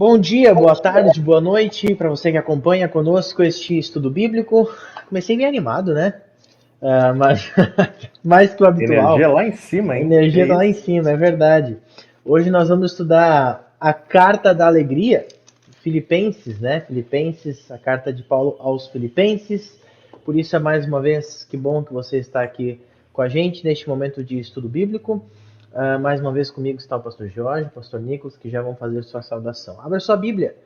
Bom dia, boa tarde, boa noite para você que acompanha conosco este estudo bíblico. Comecei bem animado, né? Mas mais que o Energia habitual. lá em cima, A hein? Que energia tá lá em isso? cima, é verdade. Hoje nós vamos estudar a Carta da Alegria, Filipenses, né? Filipenses, a carta de Paulo aos Filipenses. Por isso é mais uma vez, que bom que você está aqui com a gente neste momento de estudo bíblico. Mais uma vez comigo está o pastor Jorge, o pastor Nicolas, que já vão fazer sua saudação. Abra sua Bíblia,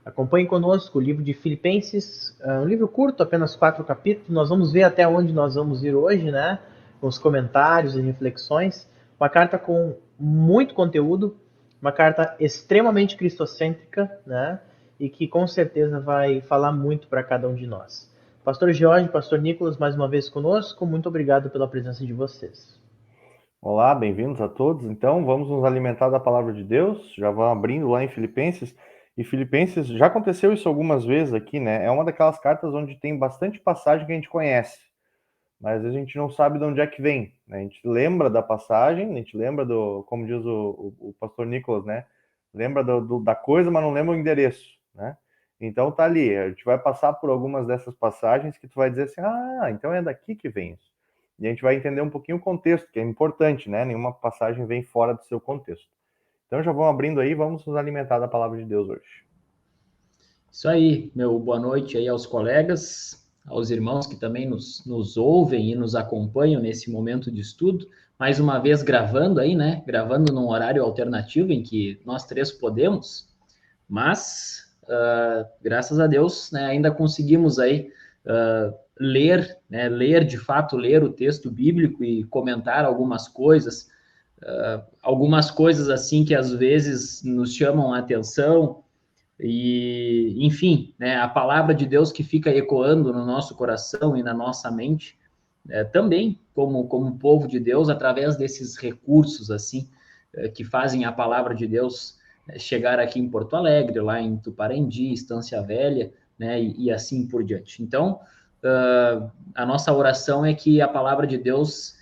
acompanhe conosco o livro de Filipenses, um livro curto, apenas 4 capítulos. Nós vamos ver até onde nós vamos ir hoje, né? Com os comentários e reflexões. Uma carta com muito conteúdo, uma carta extremamente cristocêntrica, né? E que com certeza vai falar muito para cada um de nós. Pastor Jorge, pastor Nicolas, mais uma vez conosco. Muito obrigado pela presença de vocês. Olá, bem-vindos a todos. Então, vamos nos alimentar da palavra de Deus. Já vamos abrindo lá em Filipenses. E Filipenses, já aconteceu isso algumas vezes aqui, né? É uma daquelas cartas onde tem bastante passagem que a gente conhece, mas às vezes a gente não sabe de onde é que vem, né? A gente lembra da passagem, a gente lembra do, como diz o pastor Nicolas, né? Lembra da coisa, mas não lembra o endereço, né? Então tá ali, a gente vai passar por algumas dessas passagens que tu vai dizer assim, então é daqui que vem isso. E a gente vai entender um pouquinho o contexto, que é importante, né? Nenhuma passagem vem fora do seu contexto. Então já vamos abrindo aí, vamos nos alimentar da palavra de Deus hoje. Isso aí, meu boa noite aí aos colegas, aos irmãos que também nos ouvem e nos acompanham nesse momento de estudo. Mais uma vez gravando aí, né? Gravando num horário alternativo em que nós três podemos, mas graças a Deus, né, ainda conseguimos aí ler, né? Ler de fato, ler o texto bíblico e comentar algumas coisas assim que às vezes nos chamam a atenção. E, enfim, né, a palavra de Deus que fica ecoando no nosso coração e na nossa mente, também como povo de Deus, através desses recursos, assim, que fazem a palavra de Deus chegar aqui em Porto Alegre, lá em Tuparendi, Estância Velha, né, e assim por diante. Então, a nossa oração é que a palavra de Deus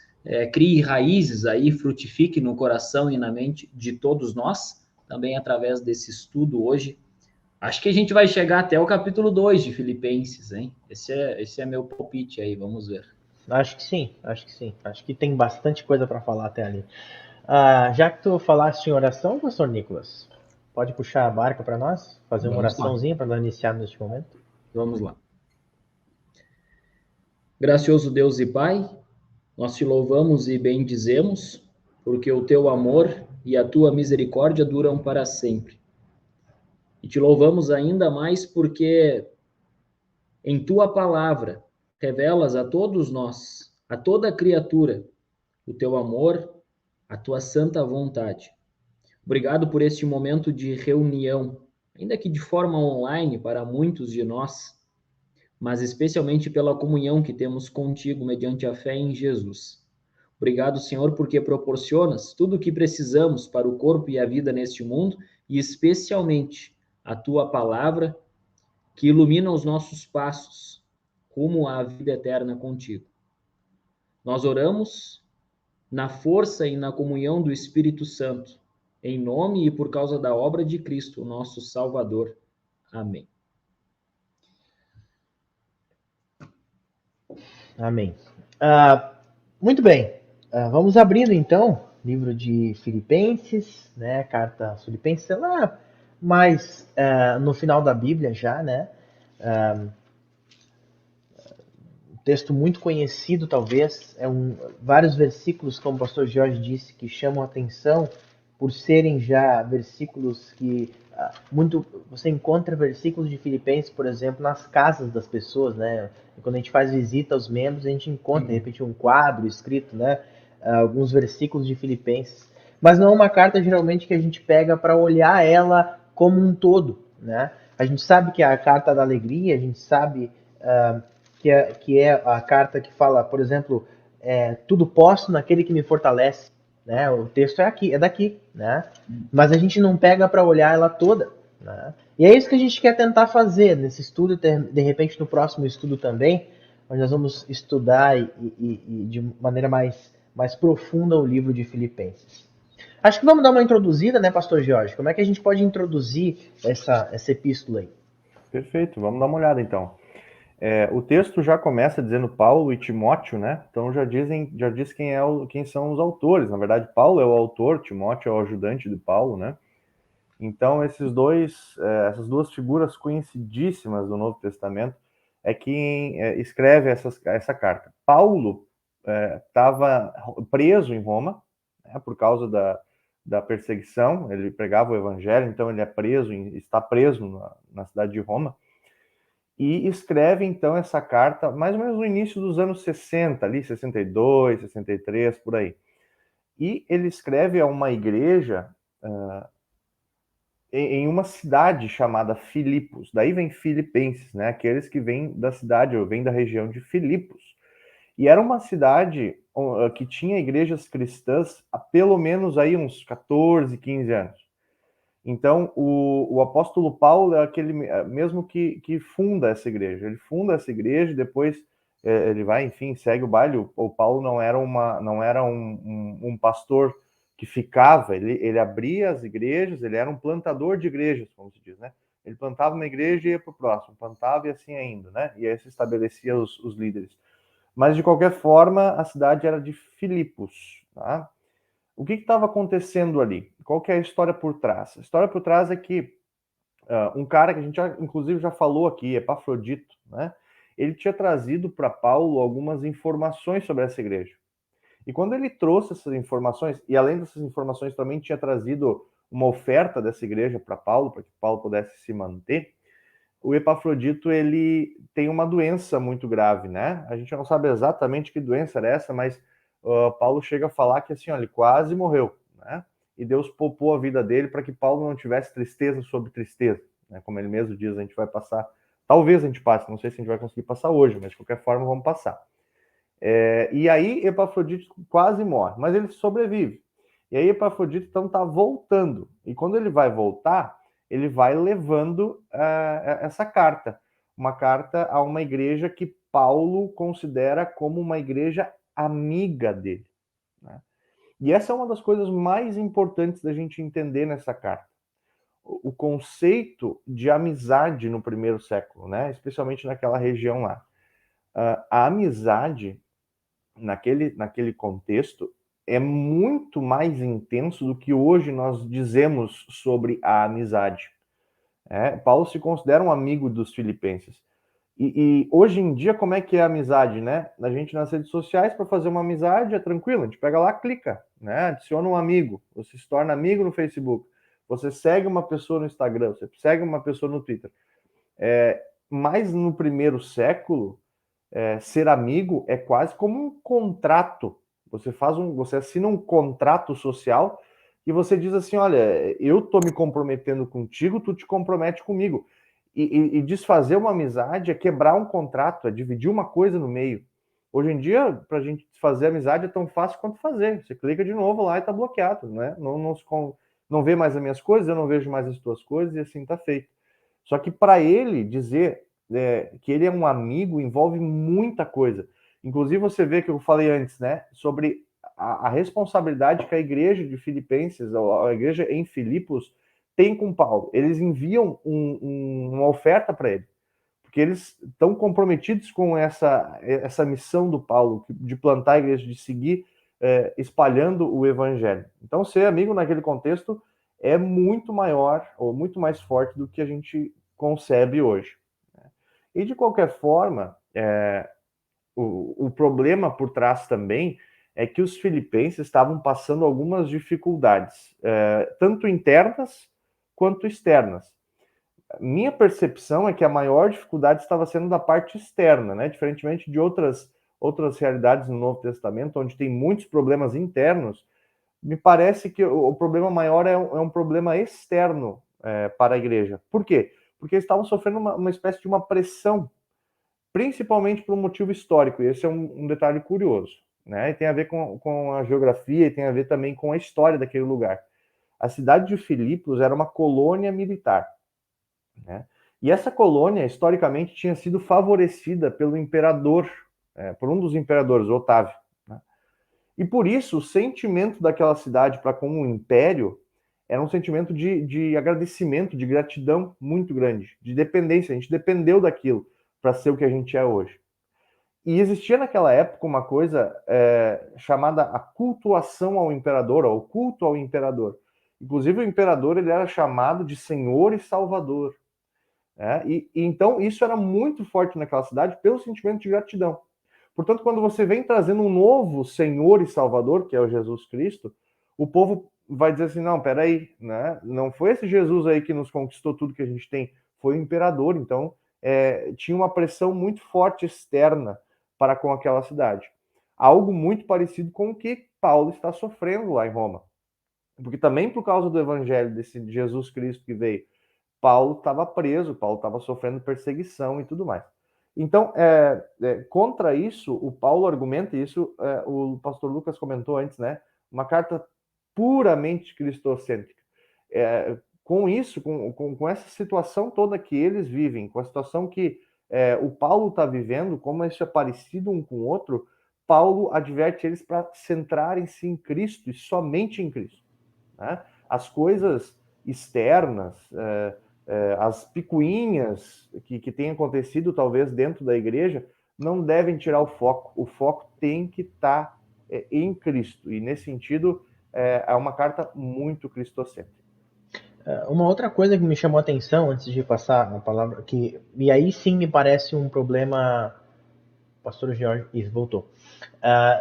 crie raízes aí, frutifique no coração e na mente de todos nós, também através desse estudo hoje. Acho que a gente vai chegar até o capítulo 2 de Filipenses, hein? Esse é meu palpite aí, vamos ver. Acho que sim, acho que sim. Acho que tem bastante coisa para falar até ali. Já que tu falaste em oração, pastor Nicolas, pode puxar a barca para nós? Fazer uma Vamos lá, oraçãozinha para dar iniciar neste momento? vamos lá. Gracioso Deus e Pai, nós te louvamos e bendizemos, porque o teu amor e a tua misericórdia duram para sempre. E te louvamos ainda mais porque em tua palavra revelas a todos nós, a toda criatura, o teu amor, a tua santa vontade. Obrigado por este momento de reunião, ainda que de forma online para muitos de nós, mas especialmente pela comunhão que temos contigo mediante a fé em Jesus. Obrigado, Senhor, porque proporcionas tudo o que precisamos para o corpo e a vida neste mundo e especialmente a tua palavra que ilumina os nossos passos rumo à vida eterna contigo. Nós oramos na força e na comunhão do Espírito Santo, em nome e por causa da obra de Cristo, nosso Salvador. Amém. Amém. Muito bem. Vamos abrindo então, livro de Filipenses, né? Carta aos Filipenses, é lá mais no final da Bíblia já, né? Um texto muito conhecido, talvez. Vários versículos, como o pastor Jorge disse, que chamam a atenção por serem já versículos que você encontra versículos de Filipenses, por exemplo, nas casas das pessoas, né? Quando a gente faz visita aos membros, a gente encontra, de repente, um quadro escrito, né? Alguns versículos de Filipenses. Mas não é uma carta, geralmente, que a gente pega para olhar ela como um todo, né? A gente sabe que é a carta da alegria, a gente sabe que é a carta que fala, por exemplo, tudo posso naquele que me fortalece, né? O texto é daqui, né? Mas a gente não pega para olhar ela toda, né? E é isso que a gente quer tentar fazer nesse estudo, de repente no próximo estudo também, onde nós vamos estudar e de maneira mais profunda o livro de Filipenses. Acho que vamos dar uma introduzida, né, pastor Jorge? Como é que a gente pode introduzir essa epístola aí? Perfeito, vamos dar uma olhada então. O texto já começa dizendo Paulo e Timóteo, né? Então já diz quem são os autores. Na verdade, Paulo é o autor, Timóteo é o ajudante de Paulo, né? Então essas duas figuras conhecidíssimas do Novo Testamento é quem escreve essa carta. Paulo estava preso em Roma, né, por causa da perseguição. Ele pregava o evangelho, então ele está preso na cidade de Roma. E escreve, então, essa carta mais ou menos no início dos anos 60, ali, 62, 63, por aí. E ele escreve a uma igreja em uma cidade chamada Filipos. Daí vem Filipenses, né? Aqueles que vêm da cidade, ou vêm da região de Filipos. E era uma cidade que tinha igrejas cristãs há pelo menos aí uns 14, 15 anos. Então, o apóstolo Paulo é aquele mesmo que funda essa igreja. Ele funda essa igreja e depois ele vai, enfim, segue o baile. O Paulo não era um pastor que ficava, ele abria as igrejas, ele era um plantador de igrejas, como se diz, né? Ele plantava uma igreja e ia para o próximo, plantava e assim ainda, né? E aí se estabelecia os líderes. Mas, de qualquer forma, a cidade era de Filipos, tá? O que estava acontecendo ali? Qual que é a história por trás? A história por trás é que um cara que a gente inclusive já falou aqui, Epafrodito, né? Ele tinha trazido para Paulo algumas informações sobre essa igreja. E quando ele trouxe essas informações, e além dessas informações também tinha trazido uma oferta dessa igreja para Paulo, para que Paulo pudesse se manter, o Epafrodito ele tem uma doença muito grave, né? A gente não sabe exatamente que doença era essa, mas Paulo chega a falar que assim, ó, ele quase morreu, né? E Deus poupou a vida dele para que Paulo não tivesse tristeza sobre tristeza, né? Como ele mesmo diz, a gente vai passar, talvez a gente passe, não sei se a gente vai conseguir passar hoje, mas de qualquer forma vamos passar. E aí Epafrodito quase morre, mas ele sobrevive. E aí Epafrodito então está voltando, e quando ele vai voltar, ele vai levando essa carta, uma carta a uma igreja que Paulo considera como uma igreja amiga dele, né? E essa é uma das coisas mais importantes da gente entender nessa carta. O conceito de amizade no primeiro século, né? Especialmente naquela região lá. A amizade, naquele contexto, é muito mais intenso do que hoje nós dizemos sobre a amizade. Paulo se considera um amigo dos filipenses. E hoje em dia, como é que é a amizade, né? A gente nas redes sociais, para fazer uma amizade, é tranquilo, a gente pega lá, clica, né? Adiciona um amigo, você se torna amigo no Facebook, você segue uma pessoa no Instagram, você segue uma pessoa no Twitter. Mas no primeiro século, ser amigo é quase como um contrato. Você assina um contrato social e você diz assim, olha, eu tô me comprometendo contigo, tu te compromete comigo. E desfazer uma amizade é quebrar um contrato, é dividir uma coisa no meio. Hoje em dia, para a gente fazer amizade é tão fácil quanto fazer. Você clica de novo lá e tá bloqueado, né? Não vê mais as minhas coisas, eu não vejo mais as tuas coisas e assim tá feito. Só que para ele dizer que ele é um amigo envolve muita coisa. Inclusive, você vê que eu falei antes, né, sobre a responsabilidade que a igreja de Filipenses, a igreja em Filipos, tem com Paulo. Eles enviam uma oferta para ele, porque eles estão comprometidos com essa missão do Paulo, de plantar a igreja, de seguir espalhando o evangelho. Então, ser amigo naquele contexto é muito maior, ou muito mais forte do que a gente concebe hoje. E, de qualquer forma, o problema por trás também é que os filipenses estavam passando algumas dificuldades, tanto internas quanto externas. Minha percepção é que a maior dificuldade estava sendo da parte externa, né? Diferentemente de outras realidades no Novo Testamento, onde tem muitos problemas internos, me parece que o problema maior é um problema externo para a igreja. Por quê? Porque eles estavam sofrendo uma espécie de uma pressão, principalmente por um motivo histórico, e esse é um detalhe curioso, né? E tem a ver com a geografia e tem a ver também com a história daquele lugar. A cidade de Filipos era uma colônia militar, né? E essa colônia, historicamente, tinha sido favorecida pelo imperador, por um dos imperadores, Otávio, né? E por isso, o sentimento daquela cidade para com o império era um sentimento de agradecimento, de gratidão muito grande, de dependência. A gente dependeu daquilo para ser o que a gente é hoje. E existia naquela época uma coisa chamada a cultuação ao imperador, ou o culto ao imperador. Inclusive, o imperador ele era chamado de Senhor e Salvador. E então, isso era muito forte naquela cidade pelo sentimento de gratidão. Portanto, quando você vem trazendo um novo Senhor e Salvador, que é o Jesus Cristo, o povo vai dizer assim, não, peraí, né? Não foi esse Jesus aí que nos conquistou tudo que a gente tem, foi o imperador. Então, tinha uma pressão muito forte externa para com aquela cidade. Algo muito parecido com o que Paulo está sofrendo lá em Roma. Porque também por causa do evangelho desse Jesus Cristo que veio, Paulo estava preso, Paulo estava sofrendo perseguição e tudo mais. Então, contra isso, o Paulo argumenta, e isso o pastor Lucas comentou antes, né? Uma carta puramente cristocêntrica. Com isso, com essa situação toda que eles vivem, com a situação que o Paulo está vivendo, como isso é parecido um com o outro, Paulo adverte eles para centrarem-se em Cristo e somente em Cristo. Né? As coisas externas, as picuinhas que têm acontecido talvez dentro da igreja, não devem tirar o foco. O foco tem que estar em Cristo. E nesse sentido, é uma carta muito cristocêntrica. Uma outra coisa que me chamou a atenção antes de passar a palavra, e aí sim me parece um problema. Pastor Jorge, isso, voltou.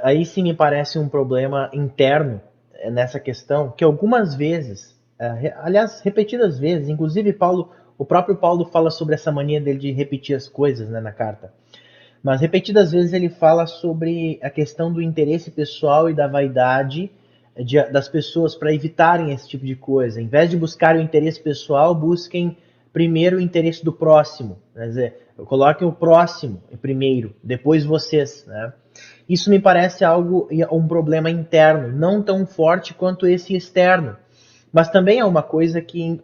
Aí sim me parece um problema interno nessa questão, que algumas vezes, aliás, repetidas vezes, inclusive o próprio Paulo fala sobre essa mania dele de repetir as coisas, né, na carta. Mas repetidas vezes ele fala sobre a questão do interesse pessoal e da vaidade das pessoas para evitarem esse tipo de coisa. Em vez de buscarem o interesse pessoal, busquem primeiro o interesse do próximo. Quer dizer, coloquem o próximo primeiro, depois vocês. Né? Isso me parece um problema interno, não tão forte quanto esse externo. Mas também é uma coisa que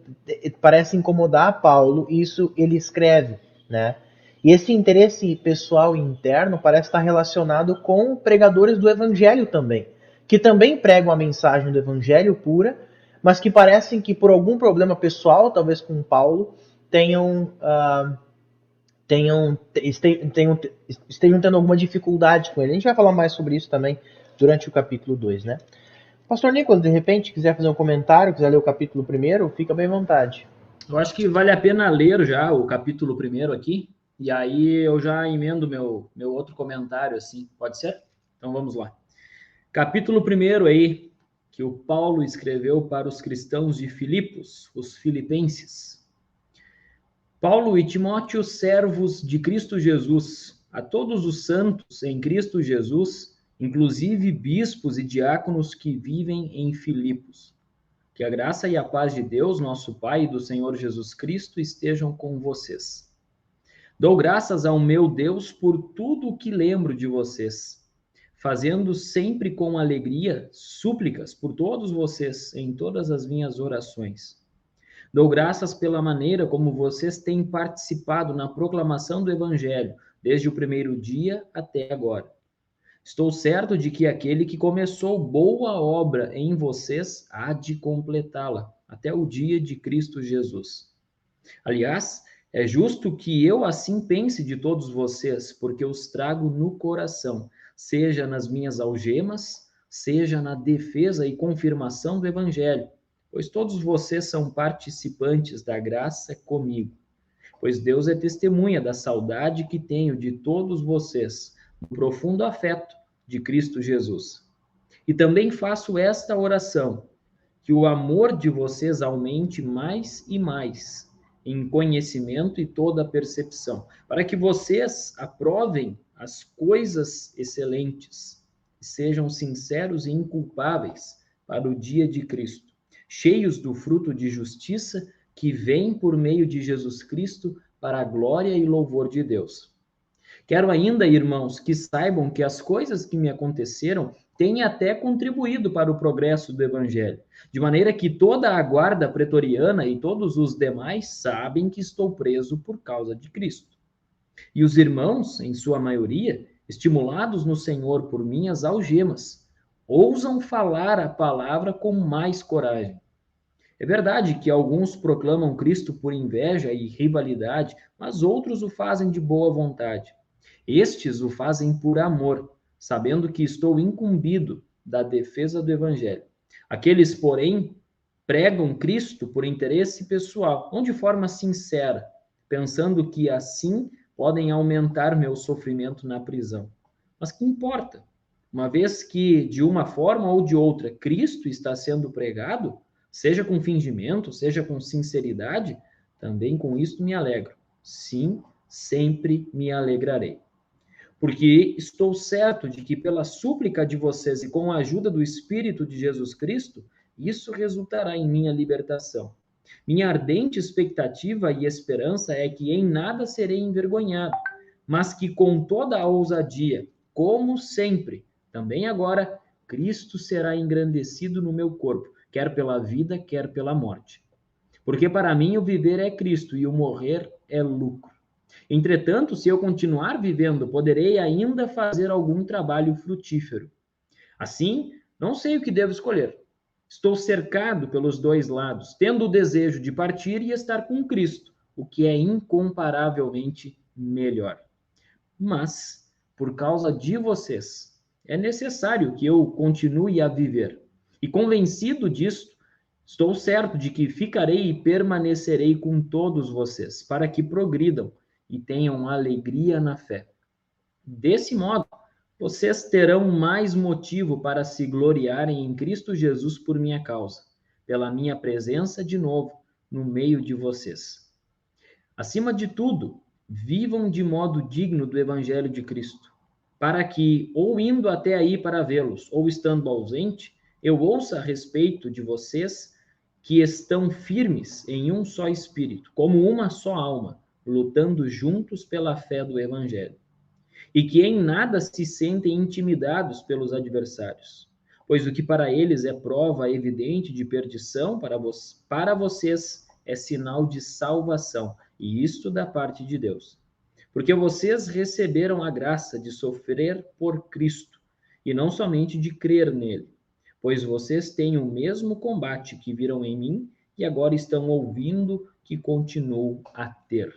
parece incomodar Paulo, e isso ele escreve, né? E esse interesse pessoal interno parece estar relacionado com pregadores do evangelho também, que também pregam a mensagem do evangelho pura, mas que parecem que por algum problema pessoal, talvez com Paulo, estejam tendo alguma dificuldade com ele. A gente vai falar mais sobre isso também durante o capítulo 2, né? Pastor Nicolas, de repente, quiser fazer um comentário, quiser ler o capítulo 1, fica bem à vontade. Eu acho que vale a pena ler já o capítulo 1 aqui, e aí eu já emendo meu outro comentário, assim, pode ser? Então vamos lá. Capítulo 1 aí, que o Paulo escreveu para os cristãos de Filipos, os filipenses. Paulo e Timóteo, servos de Cristo Jesus, a todos os santos em Cristo Jesus, inclusive bispos e diáconos que vivem em Filipos. Que a graça e a paz de Deus, nosso Pai, e do Senhor Jesus Cristo estejam com vocês. Dou graças ao meu Deus por tudo o que lembro de vocês, fazendo sempre com alegria súplicas por todos vocês em todas as minhas orações. Dou graças pela maneira como vocês têm participado na proclamação do Evangelho, desde o primeiro dia até agora. Estou certo de que aquele que começou boa obra em vocês há de completá-la, até o dia de Cristo Jesus. Aliás, é justo que eu assim pense de todos vocês, porque os trago no coração, seja nas minhas algemas, seja na defesa e confirmação do Evangelho, pois todos vocês são participantes da graça comigo. Pois Deus é testemunha da saudade que tenho de todos vocês, no profundo afeto de Cristo Jesus. E também faço esta oração, que o amor de vocês aumente mais e mais, em conhecimento e toda percepção, para que vocês aprovem as coisas excelentes, e sejam sinceros e inculpáveis para o dia de Cristo, cheios do fruto de justiça que vem por meio de Jesus Cristo para a glória e louvor de Deus. Quero ainda, irmãos, que saibam que as coisas que me aconteceram têm até contribuído para o progresso do Evangelho, de maneira que toda a guarda pretoriana e todos os demais sabem que estou preso por causa de Cristo. E os irmãos, em sua maioria, estimulados no Senhor por minhas algemas, ousam falar a palavra com mais coragem. É verdade que alguns proclamam Cristo por inveja e rivalidade, mas outros o fazem de boa vontade. Estes o fazem por amor, sabendo que estou incumbido da defesa do Evangelho. Aqueles, porém, pregam Cristo por interesse pessoal, não de forma sincera, pensando que assim podem aumentar meu sofrimento na prisão. Mas que importa? Uma vez que, de uma forma ou de outra, Cristo está sendo pregado, seja com fingimento, seja com sinceridade, também com isto me alegro. Sim, sempre me alegrarei. Porque estou certo de que pela súplica de vocês e com a ajuda do Espírito de Jesus Cristo, isso resultará em minha libertação. Minha ardente expectativa e esperança é que em nada serei envergonhado, mas que com toda a ousadia, como sempre, também agora, Cristo será engrandecido no meu corpo, quer pela vida, quer pela morte. Porque para mim o viver é Cristo e o morrer é lucro. Entretanto, se eu continuar vivendo, poderei ainda fazer algum trabalho frutífero. Assim, não sei o que devo escolher. Estou cercado pelos dois lados, tendo o desejo de partir e estar com Cristo, o que é incomparavelmente melhor. Mas, por causa de vocês, é necessário que eu continue a viver. E convencido disto, estou certo de que ficarei e permanecerei com todos vocês, para que progridam e tenham alegria na fé. Desse modo, vocês terão mais motivo para se gloriarem em Cristo Jesus por minha causa, pela minha presença de novo no meio de vocês. Acima de tudo, vivam de modo digno do Evangelho de Cristo, para que, ou indo até aí para vê-los, ou estando ausente, eu ouça a respeito de vocês que estão firmes em um só espírito, como uma só alma, lutando juntos pela fé do Evangelho, e que em nada se sentem intimidados pelos adversários, pois o que para eles é prova evidente de perdição, para vocês é sinal de salvação, e isto da parte de Deus. Porque vocês receberam a graça de sofrer por Cristo, e não somente de crer nele, pois vocês têm o mesmo combate que viram em mim e agora estão ouvindo que continuo a ter.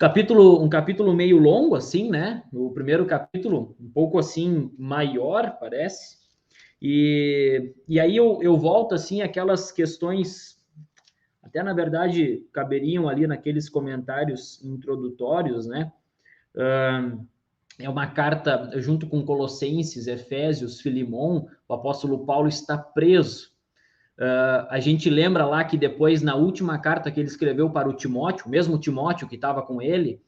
Um capítulo meio longo, assim, né? O primeiro capítulo, um pouco assim, maior, parece. E aí eu volto, assim, aquelas questões, até na verdade, caberiam ali naqueles comentários introdutórios, né? É uma carta junto com Colossenses, Efésios, Filemon, o apóstolo Paulo está preso. A gente lembra lá que depois, na última carta que ele escreveu para o Timóteo, o mesmo Timóteo que estava com ele,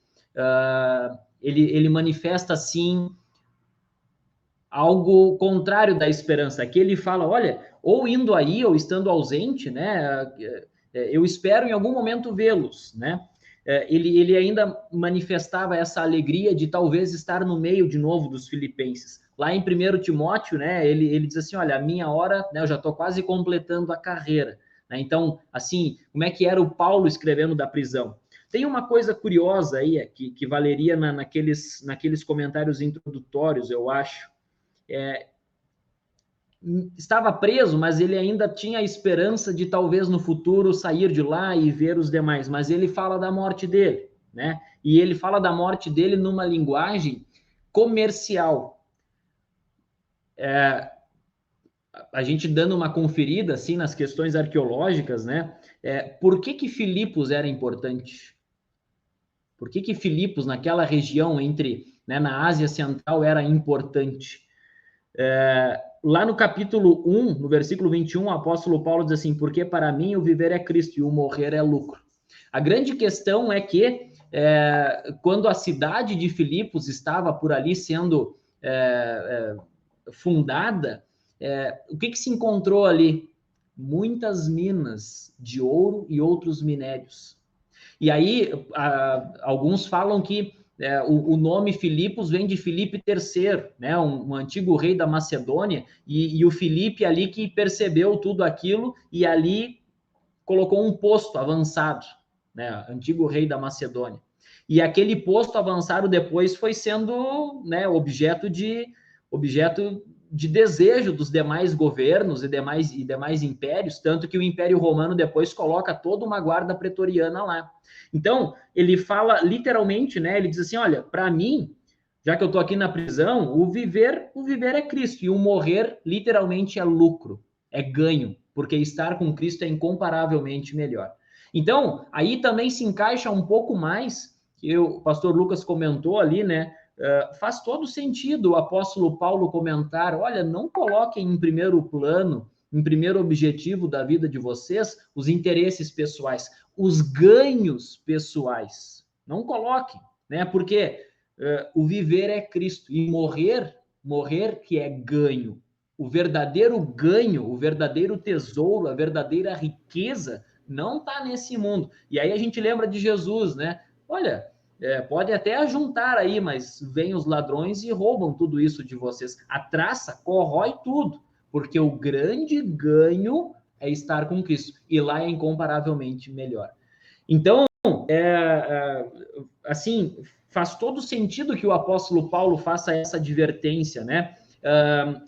ele manifesta, assim, algo contrário da esperança, que ele fala, olha, ou indo aí, ou estando ausente, né, eu espero em algum momento vê-los, né, ele ainda manifestava essa alegria de talvez estar no meio de novo dos filipenses. Lá em 1 Timóteo, né, ele diz assim, olha, a minha hora, né, eu já estou quase completando a carreira. Né? Então, assim, como é que era o Paulo escrevendo da prisão? Tem uma coisa curiosa aí, que valeria naqueles comentários introdutórios, eu acho. Estava preso, mas ele ainda tinha a esperança de talvez no futuro sair de lá e ver os demais, mas ele fala da morte dele, né? E ele fala da morte dele numa linguagem comercial. A gente dando uma conferida assim nas questões arqueológicas, né? Por que Filipos era importante? Por que Filipos, naquela região né, na Ásia Central, era importante? Lá no capítulo 1, no versículo 21, o apóstolo Paulo diz assim, porque para mim o viver é Cristo e o morrer é lucro. A grande questão é que quando a cidade de Filipos estava por ali sendo fundada, o que se encontrou ali? Muitas minas de ouro e outros minérios. E aí, alguns falam que o nome Filipos vem de Filipe III, né, um antigo rei da Macedônia, e o Filipe ali que percebeu tudo aquilo e ali colocou um posto avançado, né, antigo rei da Macedônia. E aquele posto avançado depois foi sendo, né, objeto de desejo dos demais governos e demais impérios, tanto que o Império Romano depois coloca toda uma guarda pretoriana lá. Então, ele fala literalmente, né? Ele diz assim, olha, para mim, já que eu estou aqui na prisão, o viver é Cristo, e o morrer literalmente é lucro, é ganho, porque estar com Cristo é incomparavelmente melhor. Então, aí também se encaixa um pouco mais, que o pastor Lucas comentou ali, né? Faz todo sentido o apóstolo Paulo comentar, olha, não coloquem em primeiro plano, em primeiro objetivo da vida de vocês, os interesses pessoais, os ganhos pessoais. Não coloquem, né? Porque o viver é Cristo e morrer que é ganho. O verdadeiro ganho, o verdadeiro tesouro, a verdadeira riqueza não está nesse mundo. E aí a gente lembra de Jesus, né? Olha, pode até ajuntar aí, mas vêm os ladrões e roubam tudo isso de vocês. A traça corrói tudo, porque o grande ganho é estar com Cristo. E lá é incomparavelmente melhor. Então, assim, faz todo sentido que o apóstolo Paulo faça essa advertência, né?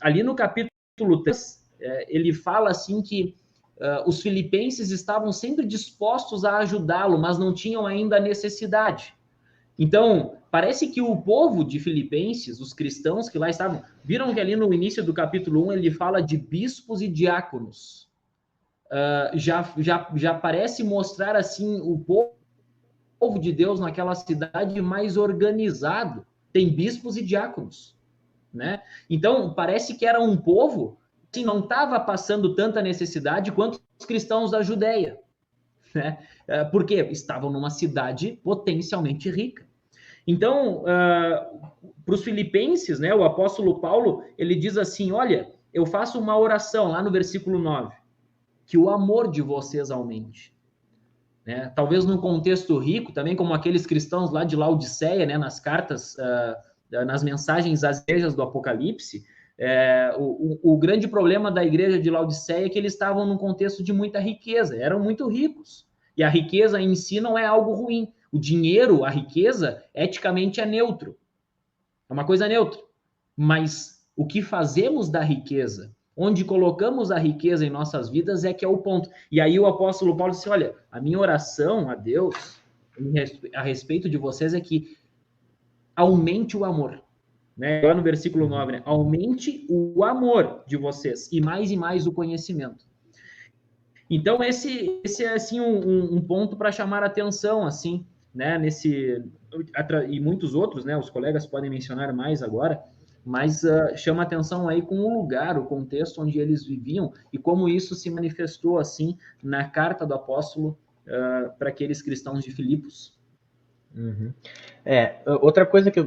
Ali no capítulo 3, ele fala assim que os filipenses estavam sempre dispostos a ajudá-lo, mas não tinham ainda a necessidade. Então, parece que o povo de Filipenses, os cristãos que lá estavam, viram que ali no início do capítulo 1 ele fala de bispos e diáconos. Já parece mostrar assim o povo de Deus naquela cidade mais organizado. Tem bispos e diáconos, né? Então, parece que era um povo que não estava passando tanta necessidade quanto os cristãos da Judéia, né? Porque estavam numa cidade potencialmente rica. Então, para os filipenses, né, o apóstolo Paulo, ele diz assim, olha, eu faço uma oração lá no versículo 9, que o amor de vocês aumente. Né? Talvez num contexto rico, também como aqueles cristãos lá de Laodiceia, né, nas cartas, nas mensagens às igrejas do Apocalipse, o grande problema da igreja de Laodiceia é que eles estavam num contexto de muita riqueza, eram muito ricos. E a riqueza em si não é algo ruim. O dinheiro, a riqueza, eticamente é neutro. É uma coisa neutra. Mas o que fazemos da riqueza, onde colocamos a riqueza em nossas vidas é que é o ponto. E aí o apóstolo Paulo disse, olha, a minha oração a Deus a respeito de vocês é que aumente o amor. Né? Lá no versículo 9, né? Aumente o amor de vocês e mais o conhecimento. Então, esse é assim um ponto para chamar a atenção, assim, né? E muitos outros, né? Os colegas podem mencionar mais agora, mas chama a atenção aí com o lugar, o contexto onde eles viviam e como isso se manifestou, assim, na carta do apóstolo para aqueles cristãos de Filipos. Uhum. Outra coisa que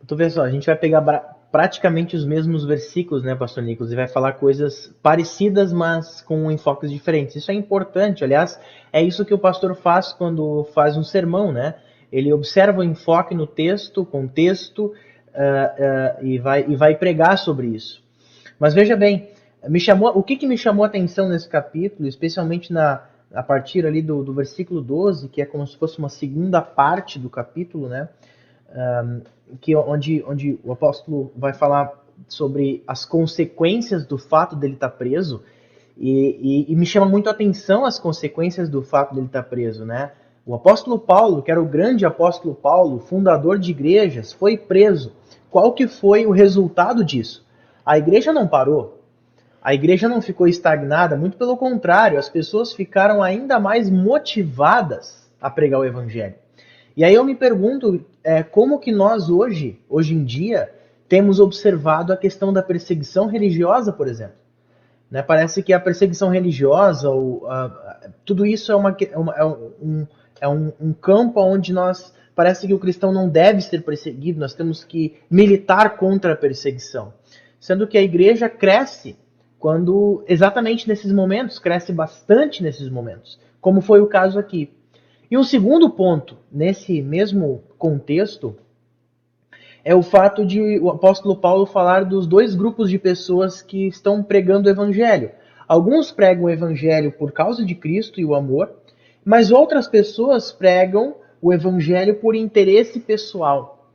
tu vê só, a gente vai pegar praticamente os mesmos versículos, né, pastor Nicolas, e vai falar coisas parecidas, mas com enfoques diferentes. Isso é importante, aliás, é isso que o pastor faz quando faz um sermão, né? Ele observa o enfoque no texto, contexto, e vai pregar sobre isso. Mas veja bem, o que me chamou a atenção nesse capítulo, especialmente a partir ali do versículo 12, que é como se fosse uma segunda parte do capítulo, né? Onde o apóstolo vai falar sobre as consequências do fato dele estar preso, e me chama muito a atenção as consequências do fato dele estar preso, né? O apóstolo Paulo, que era o grande apóstolo Paulo, fundador de igrejas, foi preso. Qual que foi o resultado disso? A igreja não parou. A igreja não ficou estagnada, muito pelo contrário, as pessoas ficaram ainda mais motivadas a pregar o evangelho. E aí eu me pergunto como que nós hoje em dia, temos observado a questão da perseguição religiosa, por exemplo. Né? Parece que a perseguição religiosa, tudo isso é um campo onde parece que o cristão não deve ser perseguido, nós temos que militar contra a perseguição. Sendo que a igreja cresce exatamente nesses momentos, cresce bastante nesses momentos, como foi o caso aqui. E um segundo ponto, nesse mesmo contexto, é o fato de o apóstolo Paulo falar dos dois grupos de pessoas que estão pregando o evangelho. Alguns pregam o evangelho por causa de Cristo e o amor, mas outras pessoas pregam o evangelho por interesse pessoal.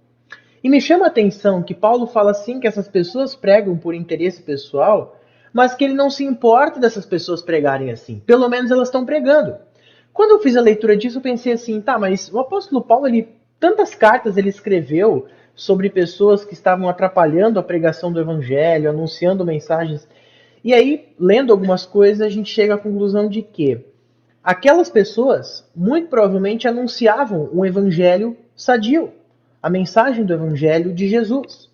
E me chama a atenção que Paulo fala assim que essas pessoas pregam por interesse pessoal, mas que ele não se importa dessas pessoas pregarem assim. Pelo menos elas estão pregando. Quando eu fiz a leitura disso, eu pensei assim, tá, mas o apóstolo Paulo, tantas cartas ele escreveu sobre pessoas que estavam atrapalhando a pregação do evangelho, anunciando mensagens. E aí, lendo algumas coisas, a gente chega à conclusão de que aquelas pessoas muito provavelmente anunciavam um evangelho sadio, a mensagem do evangelho de Jesus.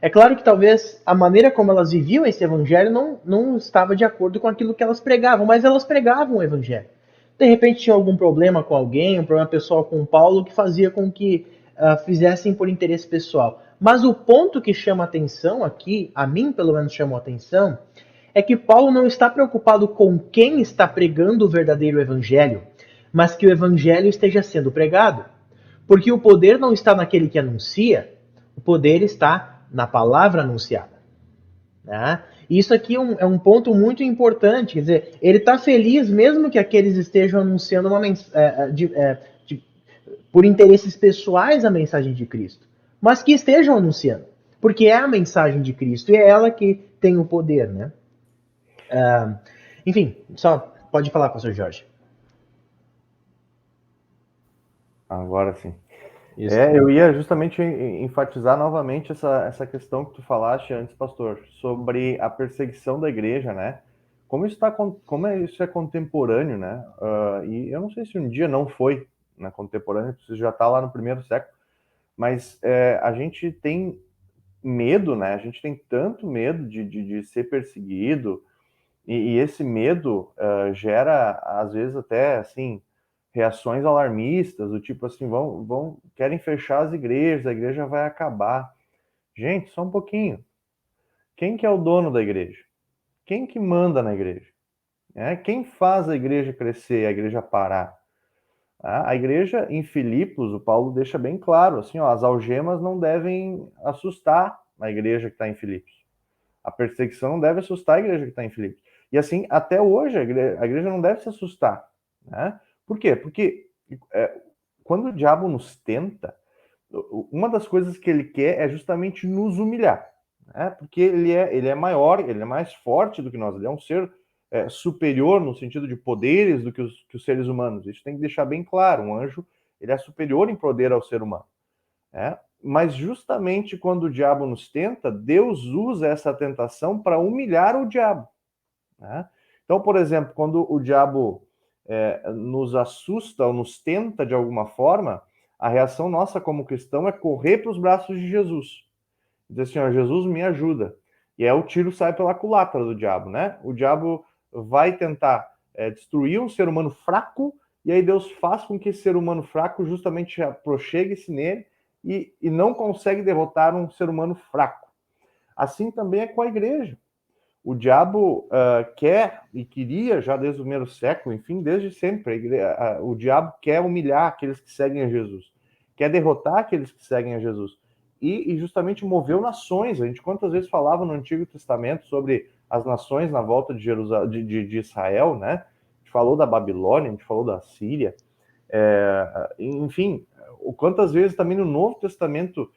É claro que talvez a maneira como elas viviam esse evangelho não estava de acordo com aquilo que elas pregavam, mas elas pregavam o evangelho. De repente tinha algum problema com alguém, um problema pessoal com Paulo, que fazia com que fizessem por interesse pessoal. Mas o ponto que chama atenção aqui, a mim pelo menos chamou atenção, é que Paulo não está preocupado com quem está pregando o verdadeiro evangelho, mas que o evangelho esteja sendo pregado. Porque o poder não está naquele que anuncia, o poder está na palavra anunciada. Né? Isso aqui é um ponto muito importante. Quer dizer, ele está feliz mesmo que aqueles estejam anunciando uma por interesses pessoais a mensagem de Cristo, mas que estejam anunciando, porque é a mensagem de Cristo e é ela que tem o poder, né? Enfim, só pode falar, pastor Jorge. Agora sim. Isso. Eu ia justamente enfatizar novamente essa questão que tu falaste antes, pastor, sobre a perseguição da igreja, né? Como isso é contemporâneo, né? E eu não sei se um dia não foi, né, contemporâneo, isso já está lá no primeiro século, mas a gente tem medo, né? A gente tem tanto medo de ser perseguido, e esse medo gera, às vezes, até, assim, reações alarmistas, do tipo assim, querem fechar as igrejas, a igreja vai acabar. Gente, só um pouquinho. Quem que é o dono da igreja? Quem que manda na igreja? Quem faz a igreja crescer, a igreja parar? A igreja em Filipos, o Paulo deixa bem claro, assim, ó, as algemas não devem assustar a igreja que está em Filipos. A perseguição não deve assustar a igreja que está em Filipos. E assim, até hoje, a igreja não deve se assustar. Né? Por quê? Porque quando o diabo nos tenta, uma das coisas que ele quer é justamente nos humilhar. Né? Porque ele é maior, ele é mais forte do que nós, ele é um ser superior no sentido de poderes do que os seres humanos. Isso tem que deixar bem claro. Um anjo, ele é superior em poder ao ser humano. Mas justamente quando o diabo nos tenta, Deus usa essa tentação para humilhar o diabo. Né? Então, por exemplo, quando o diabo nos assusta ou nos tenta de alguma forma, a reação nossa como cristão é correr para os braços de Jesus. Dizer assim, ó, Jesus me ajuda. E aí o tiro sai pela culatra do diabo, né? O diabo vai tentar destruir um ser humano fraco, e aí Deus faz com que esse ser humano fraco justamente aproxegue-se nele e não consegue derrotar um ser humano fraco. Assim também é com a igreja. O diabo quer e queria, já desde o primeiro século, enfim, desde sempre, o diabo quer humilhar aqueles que seguem a Jesus, quer derrotar aqueles que seguem a Jesus, e justamente moveu nações. A gente quantas vezes falava no Antigo Testamento sobre as nações na volta de Israel, né? A gente falou da Babilônia, a gente falou da Síria, enfim, quantas vezes também no Novo Testamento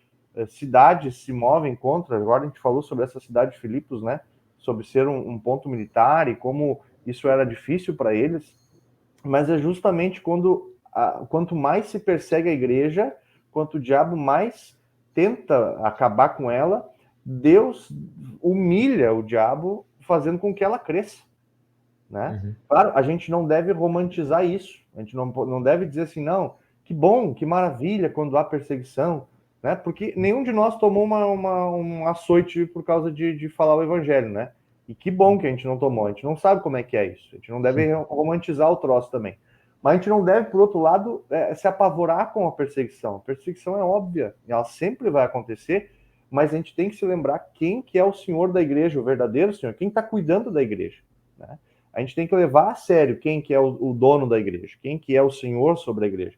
cidades se movem contra. Agora a gente falou sobre essa cidade de Filipos, né? Sobre ser um ponto militar e como isso era difícil para eles, mas é justamente quanto mais se persegue a igreja, quanto o diabo mais tenta acabar com ela, Deus humilha o diabo, fazendo com que ela cresça. Né? Uhum. Claro, a gente não deve romantizar isso, a gente não deve dizer assim, não, que bom, que maravilha quando há perseguição, né? Porque nenhum de nós tomou um açoite por causa de falar o evangelho, né? E que bom que a gente não tomou, a gente não sabe como é que é isso, a gente não deve romantizar o troço também. Mas a gente não deve, por outro lado, se apavorar com a perseguição. A perseguição é óbvia, ela sempre vai acontecer, mas a gente tem que se lembrar quem que é o Senhor da igreja, o verdadeiro Senhor, quem está cuidando da igreja, né? A gente tem que levar a sério quem que é o dono da igreja, quem que é o Senhor sobre a igreja.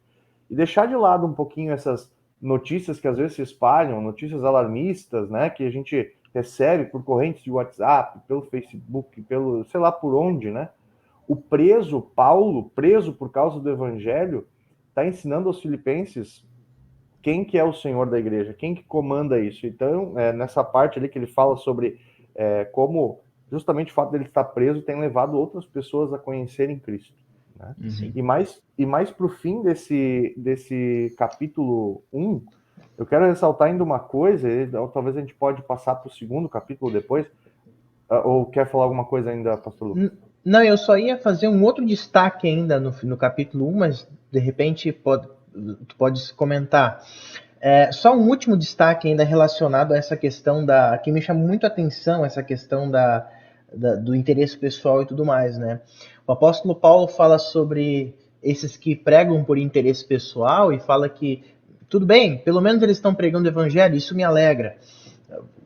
E deixar de lado um pouquinho essas notícias que às vezes se espalham, notícias alarmistas, né, que a gente recebe por correntes de WhatsApp, pelo Facebook, pelo sei lá por onde, né? O Paulo, preso por causa do evangelho, está ensinando aos filipenses quem que é o Senhor da igreja, quem que comanda isso. Então, nessa parte ali que ele fala sobre como justamente o fato dele estar preso tem levado outras pessoas a conhecerem Cristo. Né? E mais para o fim desse capítulo 1, eu quero ressaltar ainda uma coisa, talvez a gente pode passar para o segundo capítulo depois, ou quer falar alguma coisa ainda, pastor Lucas? Não, eu só ia fazer um outro destaque ainda no capítulo 1, mas de repente tu pode comentar. Só um último destaque ainda relacionado a essa questão que me chama muito a atenção, essa questão do interesse pessoal e tudo mais, né? O apóstolo Paulo fala sobre esses que pregam por interesse pessoal e fala que, tudo bem, pelo menos eles estão pregando o evangelho, isso me alegra.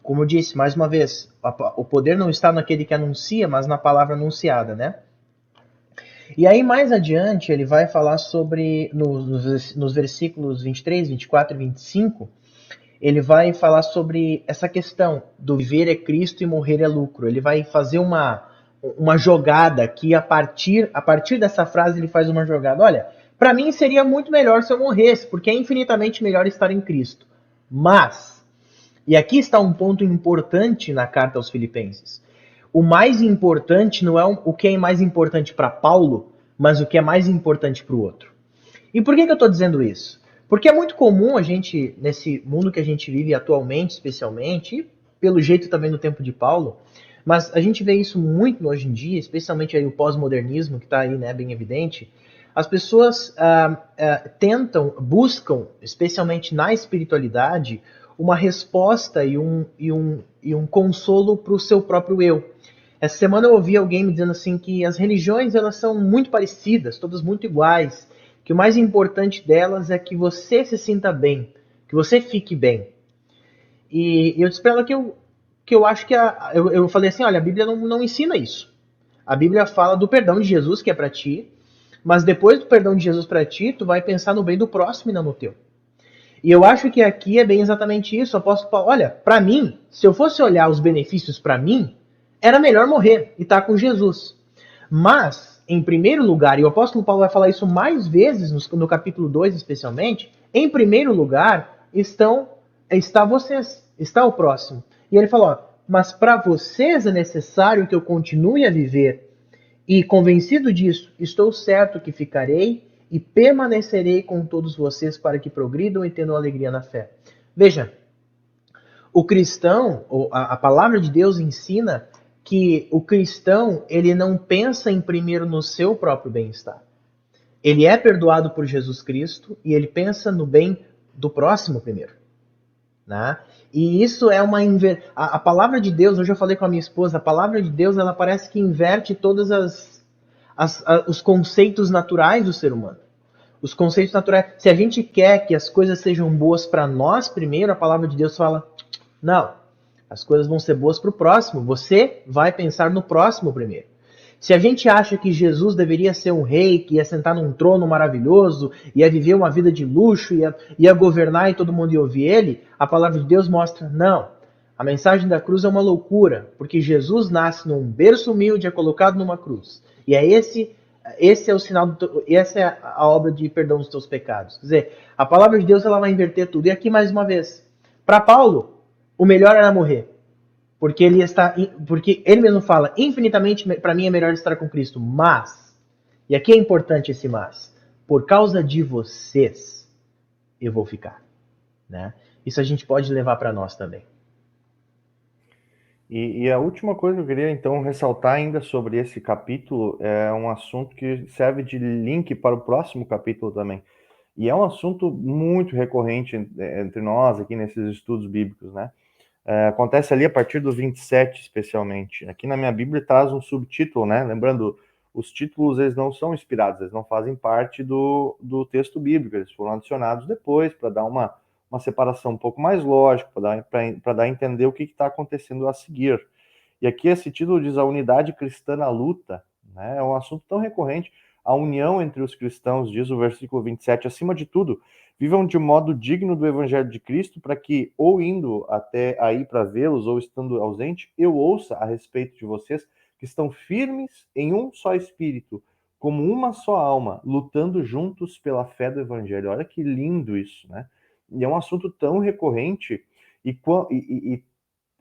Como eu disse, mais uma vez, o poder não está naquele que anuncia, mas na palavra anunciada, né? E aí, mais adiante, ele vai falar sobre, nos versículos 23, 24 e 25, ele vai falar sobre essa questão do viver é Cristo e morrer é lucro. Ele vai fazer uma jogada que, a partir dessa frase, ele faz uma jogada. Olha, para mim seria muito melhor se eu morresse, porque é infinitamente melhor estar em Cristo. Mas, e aqui está um ponto importante na carta aos Filipenses. O mais importante não é o que é mais importante para Paulo, mas o que é mais importante para o outro. E por que eu estou dizendo isso? Porque é muito comum a gente, nesse mundo que a gente vive atualmente, especialmente, e pelo jeito também no tempo de Paulo, mas a gente vê isso muito hoje em dia, especialmente aí o pós-modernismo, que está aí, né, bem evidente. As pessoas buscam, especialmente na espiritualidade, uma resposta e um consolo para o seu próprio eu. Essa semana eu ouvi alguém me dizendo assim que as religiões elas são muito parecidas, todas muito iguais, que o mais importante delas é que você se sinta bem, que você fique bem. E eu disse para ela que eu acho que eu falei assim, olha, a Bíblia não ensina isso. A Bíblia fala do perdão de Jesus que é para ti, mas depois do perdão de Jesus para ti, tu vai pensar no bem do próximo e não no teu. E eu acho que aqui é bem exatamente isso. O apóstolo Paulo, olha, para mim, se eu fosse olhar os benefícios para mim, era melhor morrer e estar com Jesus. Mas, em primeiro lugar, e o apóstolo Paulo vai falar isso mais vezes no capítulo 2 especialmente, em primeiro lugar está vocês, está o próximo. E ele falou, mas para vocês é necessário que eu continue a viver. E convencido disso, estou certo que ficarei e permanecerei com todos vocês para que progridam e tenham alegria na fé. Veja, o cristão, a palavra de Deus ensina que o cristão, ele não pensa em primeiro no seu próprio bem-estar. Ele é perdoado por Jesus Cristo e ele pensa no bem do próximo primeiro. Né? E isso é a palavra de Deus, hoje eu falei com a minha esposa, a palavra de Deus, ela parece que inverte todos os conceitos naturais do ser humano. Os conceitos naturais. Se a gente quer que as coisas sejam boas para nós primeiro, a palavra de Deus fala, não, as coisas vão ser boas para o próximo. Você vai pensar no próximo primeiro. Se a gente acha que Jesus deveria ser um rei, que ia sentar num trono maravilhoso, ia viver uma vida de luxo, ia governar e todo mundo ia ouvir ele, a palavra de Deus mostra, não. A mensagem da cruz é uma loucura, porque Jesus nasce num berço humilde, é colocado numa cruz. E é esse é o sinal, essa é a obra de perdão dos teus pecados. Quer dizer, a palavra de Deus ela vai inverter tudo. E aqui mais uma vez, para Paulo, o melhor era morrer. Porque ele mesmo fala, infinitamente para mim é melhor estar com Cristo, mas, e aqui é importante esse mas, por causa de vocês, eu vou ficar. Né? Isso a gente pode levar para nós também. E a última coisa que eu queria então ressaltar ainda sobre esse capítulo é um assunto que serve de link para o próximo capítulo também. E é um assunto muito recorrente entre nós aqui nesses estudos bíblicos, né? Acontece ali a partir do 27, especialmente. Aqui na minha Bíblia traz um subtítulo, né? Lembrando, os títulos eles não são inspirados, eles não fazem parte do texto bíblico, eles foram adicionados depois para dar uma separação um pouco mais lógica, para dar a entender o que está acontecendo a seguir. E aqui esse título diz a unidade cristã na luta, né? É um assunto tão recorrente, a união entre os cristãos, diz o versículo 27, acima de tudo, vivam de modo digno do evangelho de Cristo, para que, ou indo até aí para vê-los, ou estando ausente, eu ouça a respeito de vocês, que estão firmes em um só espírito, como uma só alma, lutando juntos pela fé do evangelho. Olha que lindo isso, né? E é um assunto tão recorrente e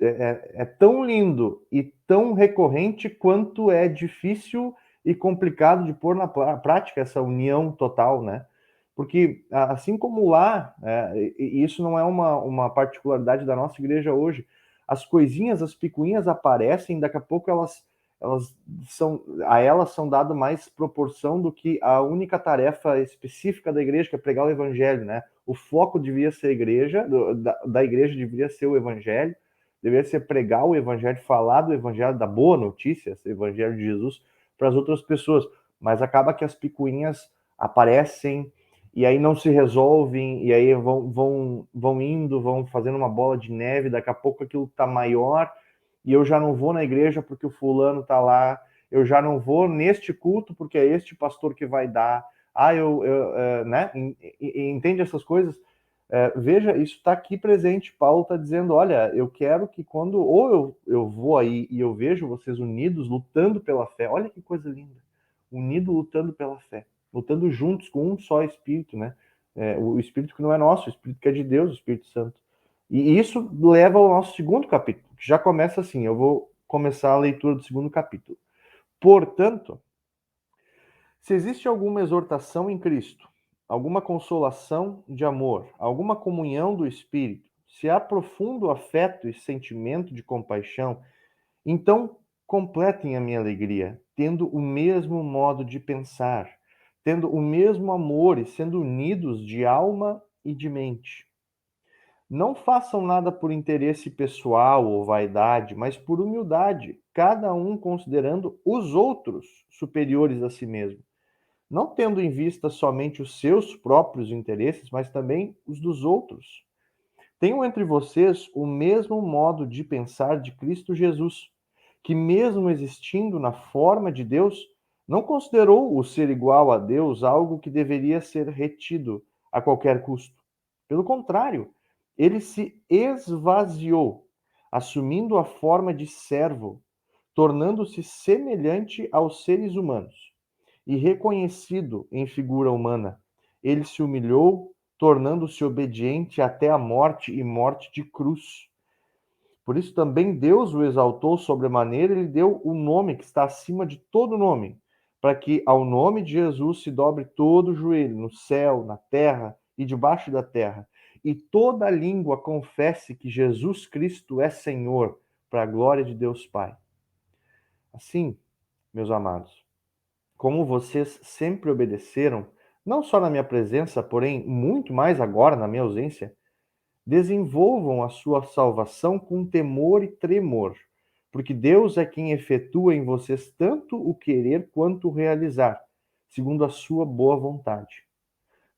é tão lindo e tão recorrente quanto é difícil e complicado de pôr na prática essa união total, né? Porque, assim como lá, e isso não é uma particularidade da nossa igreja hoje, as coisinhas, as picuinhas aparecem, daqui a pouco elas são dado mais proporção do que a única tarefa específica da igreja, que é pregar o evangelho, né? O foco devia ser a igreja, da igreja deveria ser o evangelho, deveria ser pregar o evangelho, falar do evangelho, da boa notícia, o evangelho de Jesus, para as outras pessoas. Mas acaba que as picuinhas aparecem e aí não se resolvem, e aí vão indo, vão fazendo uma bola de neve, daqui a pouco aquilo está maior, e eu já não vou na igreja porque o fulano está lá, eu já não vou neste culto porque é este pastor que vai dar, né? Entende essas coisas? Veja, isso está aqui presente. Paulo está dizendo, olha, eu quero que quando eu vou aí e eu vejo vocês unidos, lutando pela fé, olha que coisa linda, unido lutando pela fé, lutando juntos com um só Espírito, né? O Espírito que não é nosso, o Espírito que é de Deus, o Espírito Santo. E isso leva ao nosso segundo capítulo, que já começa assim, eu vou começar a leitura do segundo capítulo. Portanto, se existe alguma exortação em Cristo, alguma consolação de amor, alguma comunhão do Espírito, se há profundo afeto e sentimento de compaixão, então completem a minha alegria, tendo o mesmo modo de pensar, tendo o mesmo amor e sendo unidos de alma e de mente. Não façam nada por interesse pessoal ou vaidade, mas por humildade, cada um considerando os outros superiores a si mesmo, não tendo em vista somente os seus próprios interesses, mas também os dos outros. Tenham entre vocês o mesmo modo de pensar de Cristo Jesus, que, mesmo existindo na forma de Deus, não considerou o ser igual a Deus algo que deveria ser retido a qualquer custo. Pelo contrário, ele se esvaziou, assumindo a forma de servo, tornando-se semelhante aos seres humanos e reconhecido em figura humana. Ele se humilhou, tornando-se obediente até a morte e morte de cruz. Por isso também Deus o exaltou sobremaneira e lhe deu o nome que está acima de todo nome, para que ao nome de Jesus se dobre todo o joelho, no céu, na terra e debaixo da terra, e toda língua confesse que Jesus Cristo é Senhor, para a glória de Deus Pai. Assim, meus amados, como vocês sempre obedeceram, não só na minha presença, porém muito mais agora na minha ausência, desenvolvam a sua salvação com temor e tremor, porque Deus é quem efetua em vocês tanto o querer quanto o realizar, segundo a sua boa vontade.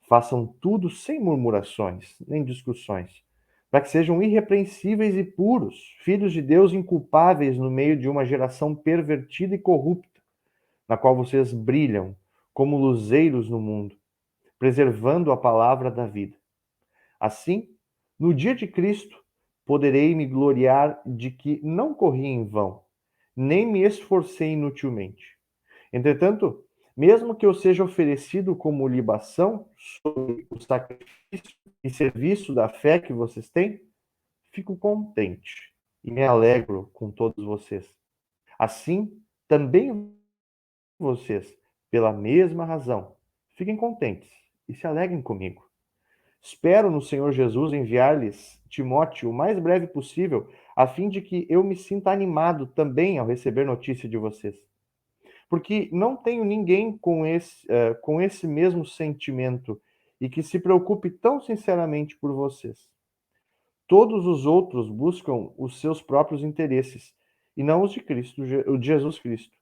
Façam tudo sem murmurações, nem discussões, para que sejam irrepreensíveis e puros, filhos de Deus inculpáveis no meio de uma geração pervertida e corrupta, na qual vocês brilham como luzeiros no mundo, preservando a palavra da vida. Assim, no dia de Cristo, poderei me gloriar de que não corri em vão, nem me esforcei inutilmente. Entretanto, mesmo que eu seja oferecido como libação sobre o sacrifício e serviço da fé que vocês têm, fico contente e me alegro com todos vocês. Assim, também vocês, pela mesma razão, fiquem contentes e se alegrem comigo. Espero no Senhor Jesus enviar-lhes Timóteo o mais breve possível, a fim de que eu me sinta animado também ao receber notícia de vocês. Porque não tenho ninguém com esse mesmo sentimento e que se preocupe tão sinceramente por vocês. Todos os outros buscam os seus próprios interesses e não os de Cristo, o de Jesus Cristo.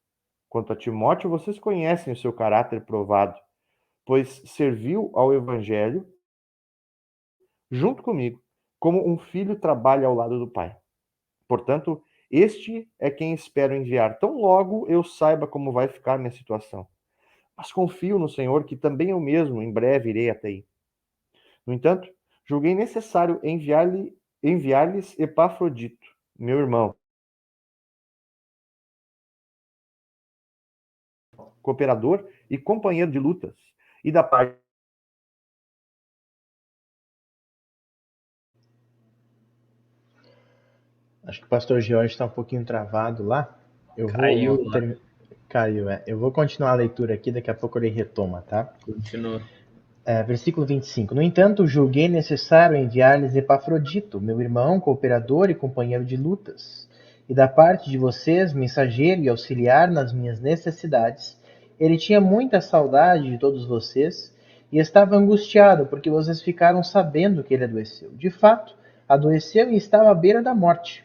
Quanto a Timóteo, vocês conhecem o seu caráter provado, pois serviu ao Evangelho junto comigo, como um filho trabalha ao lado do pai. Portanto, este é quem espero enviar, tão logo eu saiba como vai ficar minha situação. Mas confio no Senhor que também eu mesmo em breve irei até aí. No entanto, julguei necessário enviar-lhes Epafrodito, meu irmão, cooperador e companheiro de lutas, e da parte Acho que o pastor Jorge está um pouquinho travado lá. Eu Caiu vou lá. Caiu, é. Eu vou continuar a leitura aqui, daqui a pouco ele retoma, tá? Continua. Versículo 25. No entanto, julguei necessário enviar-lhes Epafrodito, meu irmão, cooperador e companheiro de lutas, e da parte de vocês, mensageiro e auxiliar nas minhas necessidades. Ele tinha muita saudade de todos vocês e estava angustiado porque vocês ficaram sabendo que ele adoeceu. De fato, adoeceu e estava à beira da morte.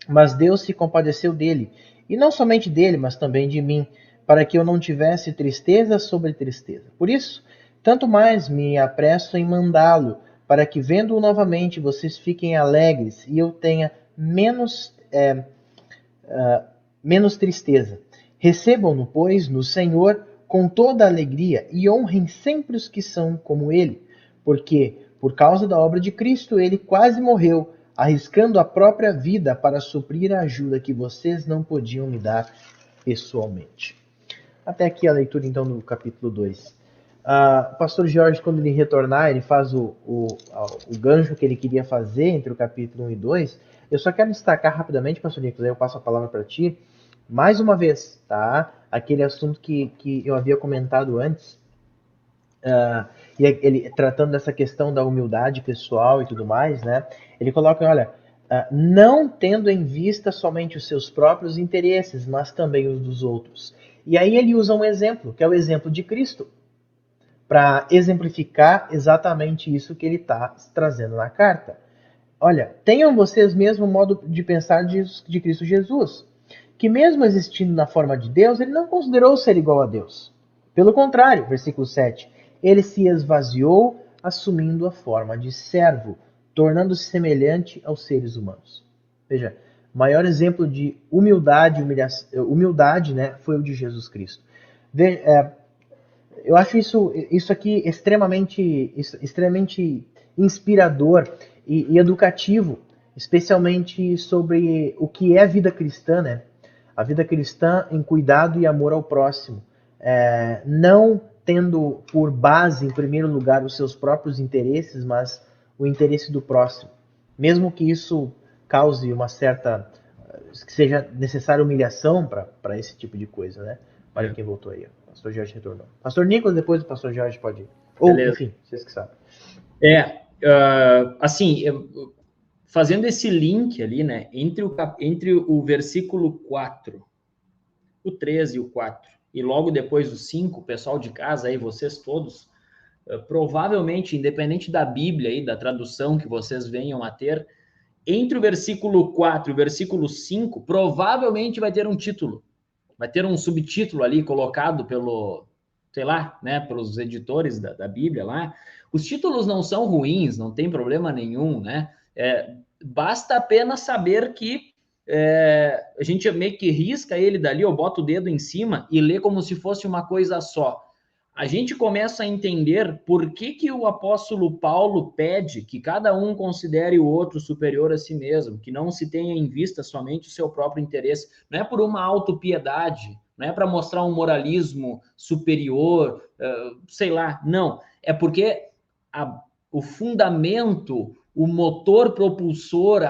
Mas Deus se compadeceu dele, e não somente dele, mas também de mim, para que eu não tivesse tristeza sobre tristeza. Por isso, tanto mais me apresso em mandá-lo, para que, vendo-o novamente, vocês fiquem alegres e eu tenha menos tristeza. Recebam-no, pois, no Senhor com toda alegria e honrem sempre os que são como ele, porque, por causa da obra de Cristo, ele quase morreu, arriscando a própria vida para suprir a ajuda que vocês não podiam me dar pessoalmente. Até aqui a leitura, então, do capítulo 2. O pastor Jorge, quando ele retornar, ele faz o gancho que ele queria fazer entre o capítulo 1 e 2. Eu só quero destacar rapidamente, pastor Nicolas, aí eu passo a palavra para ti, mais uma vez, tá? Aquele assunto que eu havia comentado antes, e ele tratando dessa questão da humildade pessoal e tudo mais, né? Ele coloca, olha, não tendo em vista somente os seus próprios interesses, mas também os dos outros. E aí ele usa um exemplo, que é o exemplo de Cristo, para exemplificar exatamente isso que ele está trazendo na carta. Olha, tenham vocês mesmo o modo de pensar de Cristo Jesus, que mesmo existindo na forma de Deus, ele não considerou ser igual a Deus. Pelo contrário, versículo 7, ele se esvaziou assumindo a forma de servo, tornando-se semelhante aos seres humanos. Veja, o maior exemplo de humildade, né, foi o de Jesus Cristo. Eu acho isso aqui extremamente inspirador e educativo, especialmente sobre o que é a vida cristã, né? A vida cristã em cuidado e amor ao próximo. Não tendo por base, em primeiro lugar, os seus próprios interesses, mas o interesse do próximo. Mesmo que isso cause uma certa... que seja necessária humilhação para esse tipo de coisa, né? Olha quem voltou aí, ó. Pastor Jorge retornou. Pastor Nicolas, depois o pastor Jorge pode ir. Ou, Beleza. enfim, vocês que sabem. Assim, fazendo esse link ali, né, entre o versículo 4, o 13 e o 4, e logo depois o 5, o pessoal de casa aí, vocês todos, provavelmente, independente da Bíblia aí, da tradução que vocês venham a ter, entre o versículo 4 e o versículo 5, provavelmente vai ter um título, vai ter um subtítulo ali colocado pelo, sei lá, né, pelos editores da Bíblia lá. Os títulos não são ruins, não tem problema nenhum, né? Basta apenas saber que a gente meio que risca ele dali, ou bota o dedo em cima e lê como se fosse uma coisa só. A gente começa a entender por que o apóstolo Paulo pede que cada um considere o outro superior a si mesmo, que não se tenha em vista somente o seu próprio interesse. Não é por uma autopiedade, não é para mostrar um moralismo superior, sei lá, não. É porque o fundamento, o motor propulsor,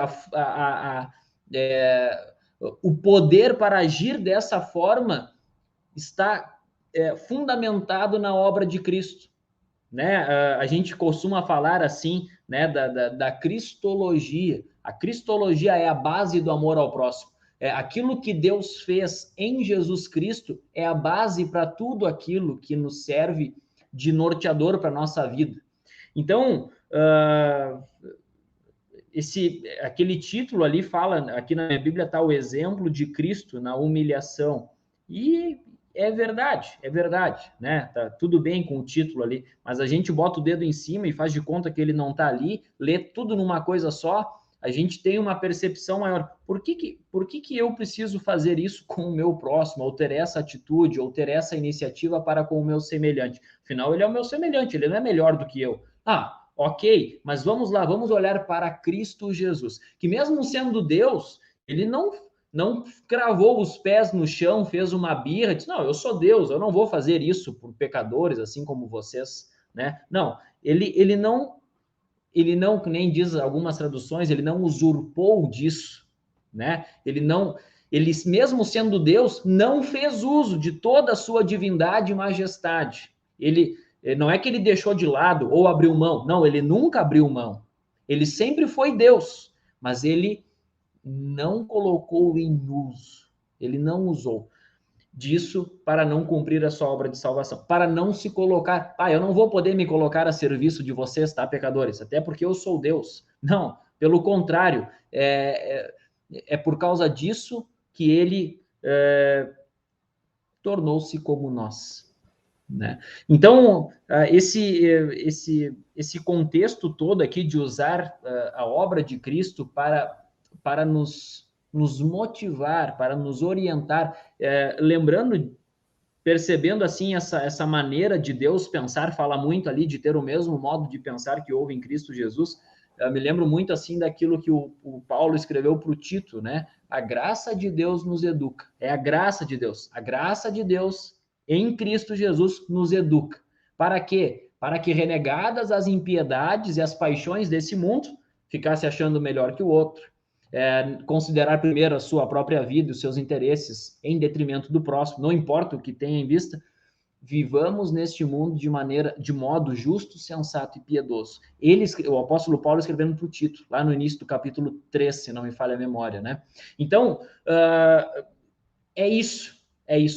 o poder para agir dessa forma está fundamentado na obra de Cristo, né? A gente costuma falar assim, né, da cristologia. A cristologia é a base do amor ao próximo. Aquilo que Deus fez em Jesus Cristo é a base para tudo aquilo que nos serve de norteador para a nossa vida. Então, aquele título ali fala, aqui na minha Bíblia está o exemplo de Cristo na humilhação. E é verdade, né? Tá tudo bem com o título ali, mas a gente bota o dedo em cima e faz de conta que ele não está ali, lê tudo numa coisa só, a gente tem uma percepção maior. Por que eu preciso fazer isso com o meu próximo, ou ter essa atitude, ou ter essa iniciativa para com o meu semelhante? Afinal, ele é o meu semelhante, ele não é melhor do que eu. Ok, mas vamos lá, vamos olhar para Cristo Jesus, que mesmo sendo Deus, ele não cravou os pés no chão, fez uma birra, disse, não, eu sou Deus, eu não vou fazer isso por pecadores, assim como vocês, né? Não, ele não, que nem diz algumas traduções, ele não usurpou disso, né? Ele mesmo sendo Deus, não fez uso de toda a sua divindade e majestade. Ele não é que ele deixou de lado ou abriu mão. Não, ele nunca abriu mão. Ele sempre foi Deus, mas ele não colocou em uso. Ele não usou disso para não cumprir a sua obra de salvação, para não se colocar, eu não vou poder me colocar a serviço de vocês, tá, pecadores, até porque eu sou Deus. Não, pelo contrário, é por causa disso que ele tornou-se como nós, né? Então, esse contexto todo aqui de usar a obra de Cristo para nos motivar, para nos orientar, lembrando, percebendo assim essa maneira de Deus pensar, fala muito ali de ter o mesmo modo de pensar que houve em Cristo Jesus. Eu me lembro muito assim daquilo que o Paulo escreveu para o Tito, né? A graça de Deus nos educa. É a graça de Deus. A graça de Deus em Cristo Jesus nos educa. Para quê? Para que, renegadas as impiedades e as paixões desse mundo, ficasse achando melhor que o outro, considerar primeiro a sua própria vida, os seus interesses, em detrimento do próximo, não importa o que tenha em vista, vivamos neste mundo de modo justo, sensato e piedoso. O apóstolo Paulo escrevendo para o Tito, lá no início do capítulo 3, se não me falha a memória, né? Então, é isso.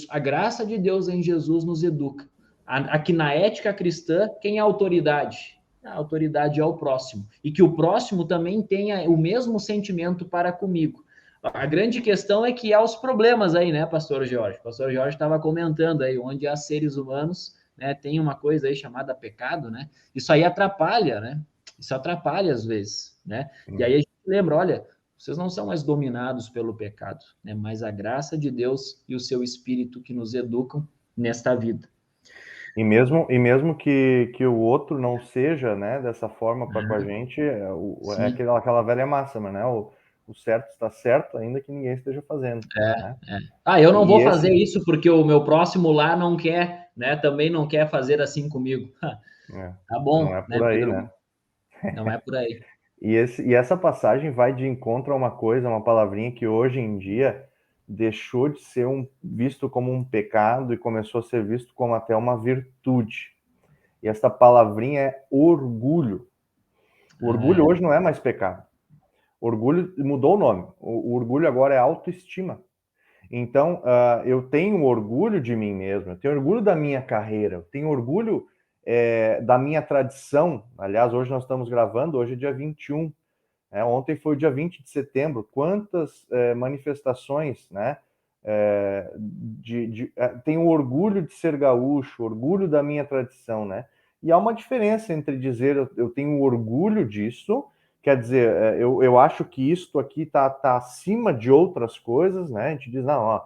A graça de Deus em Jesus nos educa. Aqui na ética cristã, quem é a autoridade? A autoridade é o próximo. E que o próximo também tenha o mesmo sentimento para comigo. A grande questão é que há os problemas aí, né, pastor Jorge? O pastor Jorge estava comentando aí, onde há seres humanos, né, tem uma coisa aí chamada pecado, né? Isso aí atrapalha, né? Isso atrapalha às vezes, né? E aí a gente lembra, olha, vocês não são mais dominados pelo pecado, né? Mas a graça de Deus e o seu Espírito que nos educam nesta vida. E mesmo que o outro não seja, né, dessa forma para com a gente, é aquela velha máxima, né? O certo está certo, ainda que ninguém esteja fazendo. Né? Eu não vou fazer isso porque o meu próximo lá não quer, né? Também não quer fazer assim comigo. Tá bom, não é por aí, Pedro? né? Não é por aí. E essa passagem vai de encontro a uma coisa, uma palavrinha que hoje em dia deixou de ser visto como um pecado e começou a ser visto como até uma virtude. E essa palavrinha é orgulho. O orgulho hoje não é mais pecado. O orgulho mudou o nome. O orgulho agora é autoestima. Então, eu tenho orgulho de mim mesmo, eu tenho orgulho da minha carreira, eu tenho orgulho da minha tradição. Aliás, hoje nós estamos gravando, hoje é dia 21. Ontem foi o dia 20 de setembro. Quantas manifestações, né? Tenho orgulho de ser gaúcho, orgulho da minha tradição, né? E há uma diferença entre dizer eu tenho orgulho disso, quer dizer, eu acho que isto aqui tá acima de outras coisas, né? A gente diz, não, ó,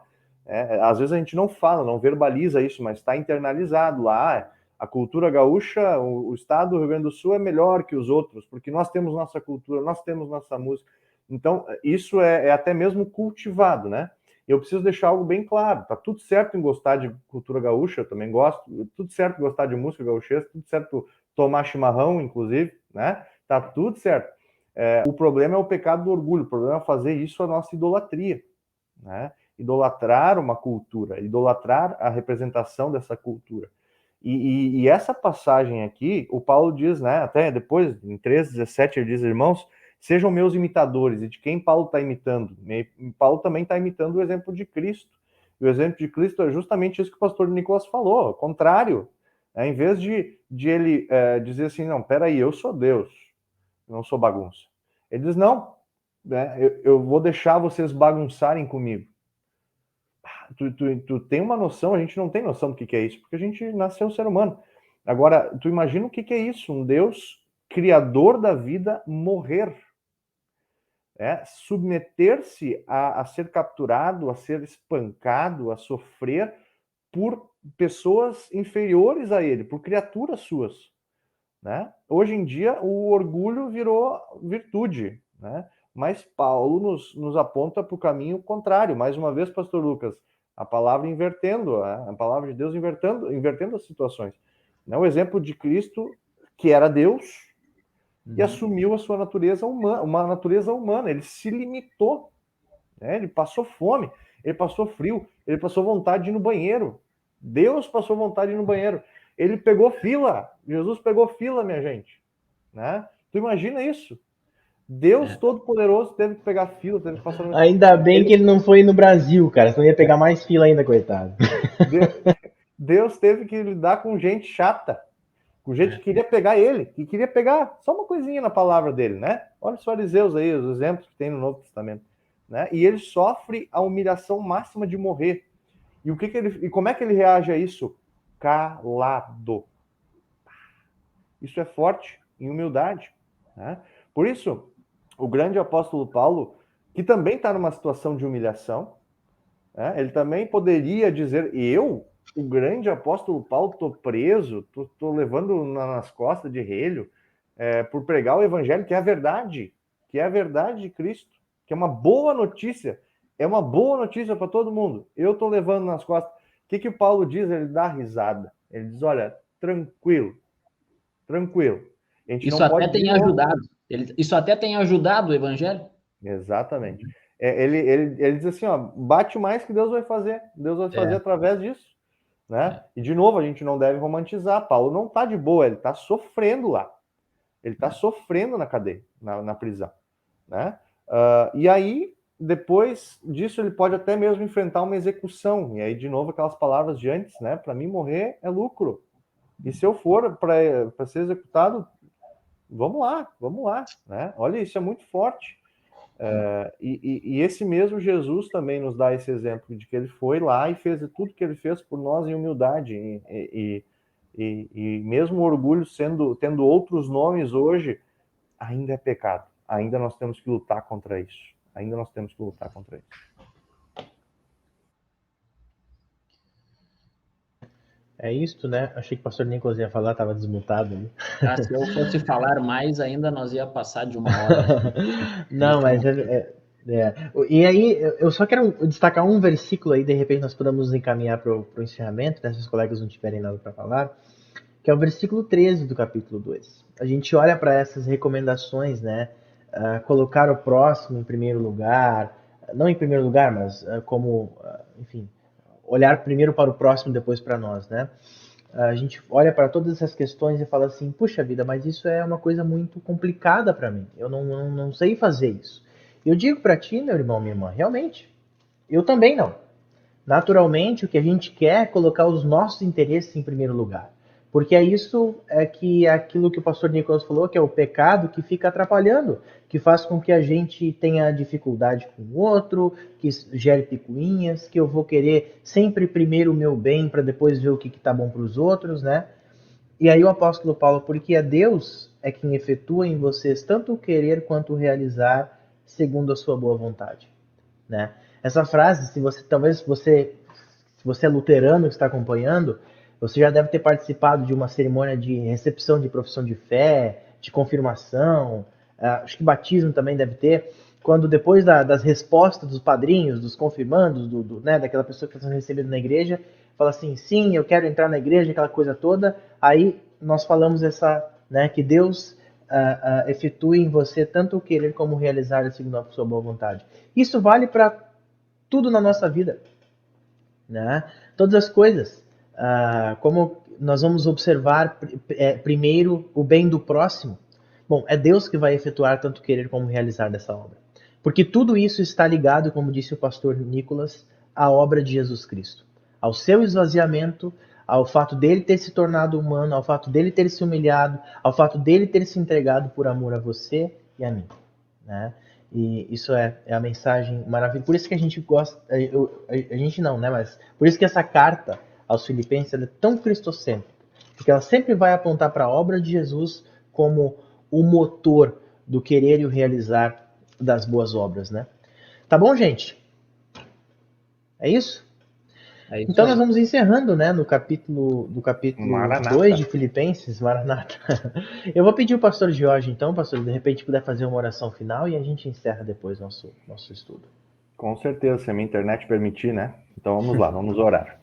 às vezes a gente não fala, não verbaliza isso, mas está internalizado lá. A cultura gaúcha, o estado do Rio Grande do Sul é melhor que os outros, porque nós temos nossa cultura, nós temos nossa música. Então, isso é até mesmo cultivado, né? Eu preciso deixar algo bem claro, tá tudo certo em gostar de cultura gaúcha, eu também gosto, tudo certo em gostar de música gaúchesca, tudo certo tomar chimarrão, inclusive, né? Tá tudo certo. O problema é o pecado do orgulho, o problema é fazer isso a nossa idolatria, né? Idolatrar uma cultura, idolatrar a representação dessa cultura. E essa passagem aqui, o Paulo diz, né, até depois, em 3:17, ele diz, irmãos, sejam meus imitadores. E de quem Paulo está imitando? E Paulo também está imitando o exemplo de Cristo. E o exemplo de Cristo é justamente isso que o pastor Nicolas falou, ao contrário. Em vez de ele dizer assim, não, peraí, eu sou Deus, não sou bagunça. Ele diz, não, né, eu vou deixar vocês bagunçarem comigo. Tu tem uma noção, a gente não tem noção do que é isso, porque a gente nasceu ser humano. Agora, tu imagina o que é isso, um Deus criador da vida morrer. Submeter-se a ser capturado, a ser espancado, a sofrer por pessoas inferiores a ele, por criaturas suas. Né? Hoje em dia, o orgulho virou virtude, né? Mas Paulo nos aponta para o caminho contrário. Mais uma vez, pastor Lucas, a palavra invertendo, a palavra de Deus invertendo as situações. O exemplo de Cristo, que era Deus, e assumiu a sua natureza humana, uma natureza humana. Ele se limitou. né? Ele passou fome, ele passou frio, ele passou vontade de ir no banheiro. Deus passou vontade de ir no banheiro. Ele pegou fila. Jesus pegou fila, minha gente, né? Tu imagina isso? Deus Todo-Poderoso teve que pegar fila, teve que passar. Ainda bem que ele não foi no Brasil, cara, senão ia pegar mais fila ainda, coitado. Deus teve que lidar com gente chata, com gente que queria pegar ele, que queria pegar só uma coisinha na palavra dele, né? Olha os fariseus aí, os exemplos que tem no Novo Testamento, né? E ele sofre a humilhação máxima de morrer. E o que ele, e como é que ele reage a isso? Calado. Isso é forte em humildade, né? Por isso, o grande apóstolo Paulo, que também está numa situação de humilhação, né? Ele também poderia dizer: eu, o grande apóstolo Paulo, estou preso, estou levando nas costas de relho por pregar o evangelho, que é a verdade de Cristo, que é uma boa notícia, para todo mundo. Eu estou levando nas costas. O que o Paulo diz? Ele dá risada. Ele diz: olha, tranquilo. A gente Isso não até pode tem ajudado. Isso até tem ajudado o evangelho. Exatamente. Ele diz assim, ó, bate mais que Deus vai fazer. Deus vai fazer através disso, né? E de novo, a gente não deve romantizar. Paulo não está de boa, ele está sofrendo lá. Ele está sofrendo na cadeia, na prisão, né? E aí, depois disso, ele pode até mesmo enfrentar uma execução. E aí, de novo, aquelas palavras de antes, né? Para mim, morrer é lucro. E se eu for para ser executado, vamos lá, né? Olha, isso é muito forte. E esse mesmo Jesus também nos dá esse exemplo de que ele foi lá e fez tudo que ele fez por nós em humildade. E mesmo o orgulho tendo outros nomes hoje, ainda é pecado. Ainda nós temos que lutar contra isso. É isso, né? Achei que o pastor Nicolas ia falar, estava desmutado ali. Se eu fosse falar mais, ainda nós ia passar de 1 hora. Não, mas E aí, eu só quero destacar um versículo aí, de repente nós podemos encaminhar para o encerramento, né, se os colegas não tiverem nada para falar, que é o versículo 13 do capítulo 2. A gente olha para essas recomendações, né? Colocar o próximo em primeiro lugar, não em primeiro lugar, mas enfim, olhar primeiro para o próximo, depois para nós, né? A gente olha para todas essas questões e fala assim, puxa vida, mas isso é uma coisa muito complicada para mim. Eu não sei fazer isso. Eu digo para ti, meu irmão, minha irmã, realmente, eu também não. Naturalmente, o que a gente quer é colocar os nossos interesses em primeiro lugar. Porque é isso que é aquilo que o pastor Nicolas falou, que é o pecado que fica atrapalhando, que faz com que a gente tenha dificuldade com o outro, que gere picuinhas, que eu vou querer sempre primeiro o meu bem para depois ver o que está bom para os outros, né? E aí o apóstolo Paulo, porque é Deus é quem efetua em vocês tanto o querer quanto o realizar segundo a sua boa vontade, né? Essa frase, se você é luterano que está acompanhando, você já deve ter participado de uma cerimônia de recepção de profissão de fé, de confirmação, acho que batismo também deve ter, quando depois das respostas dos padrinhos, dos confirmandos, né, daquela pessoa que está sendo recebida na igreja, fala assim, sim, eu quero entrar na igreja, aquela coisa toda, aí nós falamos né, que Deus efetue em você tanto o querer como o realizar segundo a sua boa vontade. Isso vale para tudo na nossa vida, né? Todas as coisas. Como nós vamos observar primeiro o bem do próximo. Bom, é Deus que vai efetuar tanto querer como realizar dessa obra. Porque tudo isso está ligado, como disse o pastor Nicolas, à obra de Jesus Cristo. Ao seu esvaziamento, ao fato dele ter se tornado humano, ao fato dele ter se humilhado, ao fato dele ter se entregado por amor a você e a mim, né? E isso é a mensagem maravilhosa. Por isso que a gente gosta, a gente não, né? Mas por isso que essa carta aos Filipenses é tão cristocêntrica, porque ela sempre vai apontar para a obra de Jesus como o motor do querer e o realizar das boas obras, né? Tá bom, gente? É isso? Então nós vamos encerrando, né, do capítulo 2 de Filipenses, Maranata. Eu vou pedir o pastor Jorge, então, pastor, de repente puder fazer uma oração final e a gente encerra depois nosso estudo. Com certeza, se a minha internet permitir, né? Então vamos lá, vamos orar.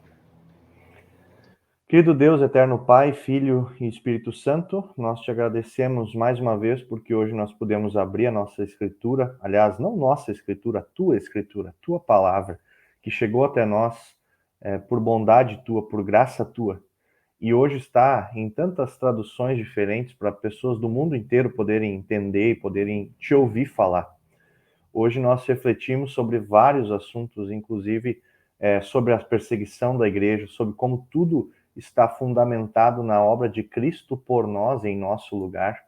Querido Deus, eterno Pai, Filho e Espírito Santo, nós te agradecemos mais uma vez porque hoje nós podemos abrir a nossa Escritura, aliás, não nossa Escritura, a tua palavra, que chegou até nós por bondade tua, por graça tua, e hoje está em tantas traduções diferentes para pessoas do mundo inteiro poderem entender e poderem te ouvir falar. Hoje nós refletimos sobre vários assuntos, inclusive sobre a perseguição da igreja, sobre como tudo está fundamentado na obra de Cristo por nós, em nosso lugar,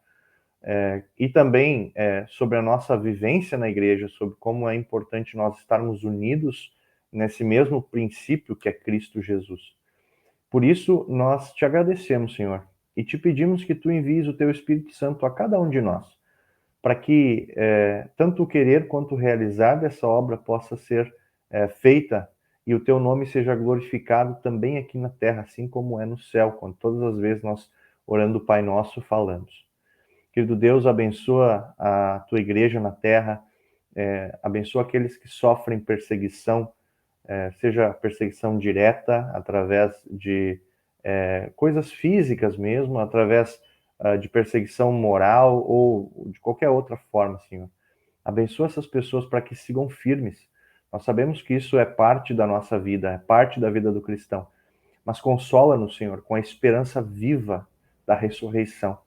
e também sobre a nossa vivência na igreja, sobre como é importante nós estarmos unidos nesse mesmo princípio que é Cristo Jesus. Por isso, nós te agradecemos, Senhor, e te pedimos que tu envies o teu Espírito Santo a cada um de nós, para que tanto o querer quanto o realizar dessa obra possa ser feita e o teu nome seja glorificado também aqui na terra, assim como é no céu, quando todas as vezes nós, orando o Pai Nosso, falamos. Querido Deus, abençoa a tua igreja na terra, abençoa aqueles que sofrem perseguição, seja perseguição direta, através de coisas físicas mesmo, através de perseguição moral ou de qualquer outra forma, Senhor. Abençoa essas pessoas para que sigam firmes. Nós sabemos que isso é parte da nossa vida, é parte da vida do cristão. Mas consola-nos, Senhor, com a esperança viva da ressurreição,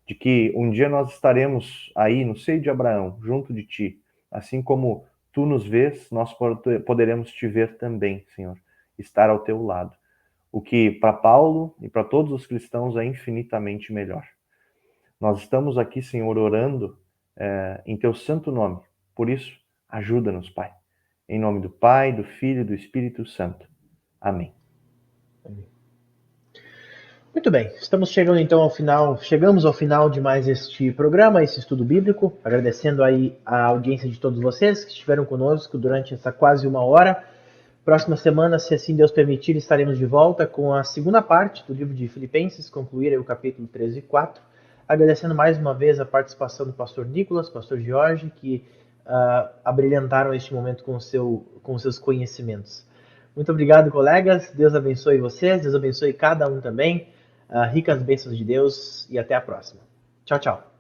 de que um dia nós estaremos aí no seio de Abraão, junto de Ti, assim como Tu nos vês, nós poderemos Te ver também, Senhor, estar ao Teu lado. O que para Paulo e para todos os cristãos é infinitamente melhor. Nós estamos aqui, Senhor, orando em Teu santo nome. Por isso, ajuda-nos, Pai. Em nome do Pai, do Filho e do Espírito Santo. Amém. Amém. Muito bem, estamos chegando então chegamos ao final de mais este programa, esse estudo bíblico, agradecendo aí a audiência de todos vocês que estiveram conosco durante essa quase uma hora. Próxima semana, se assim Deus permitir, estaremos de volta com a segunda parte do livro de Filipenses, concluir o capítulo 13 e 4, agradecendo mais uma vez a participação do pastor Nicolas, pastor Jorge, que abrilhantaram este momento com os seus conhecimentos. Muito obrigado, colegas, Deus abençoe vocês, Deus abençoe cada um também, ricas bênçãos de Deus e até a próxima. Tchau, tchau.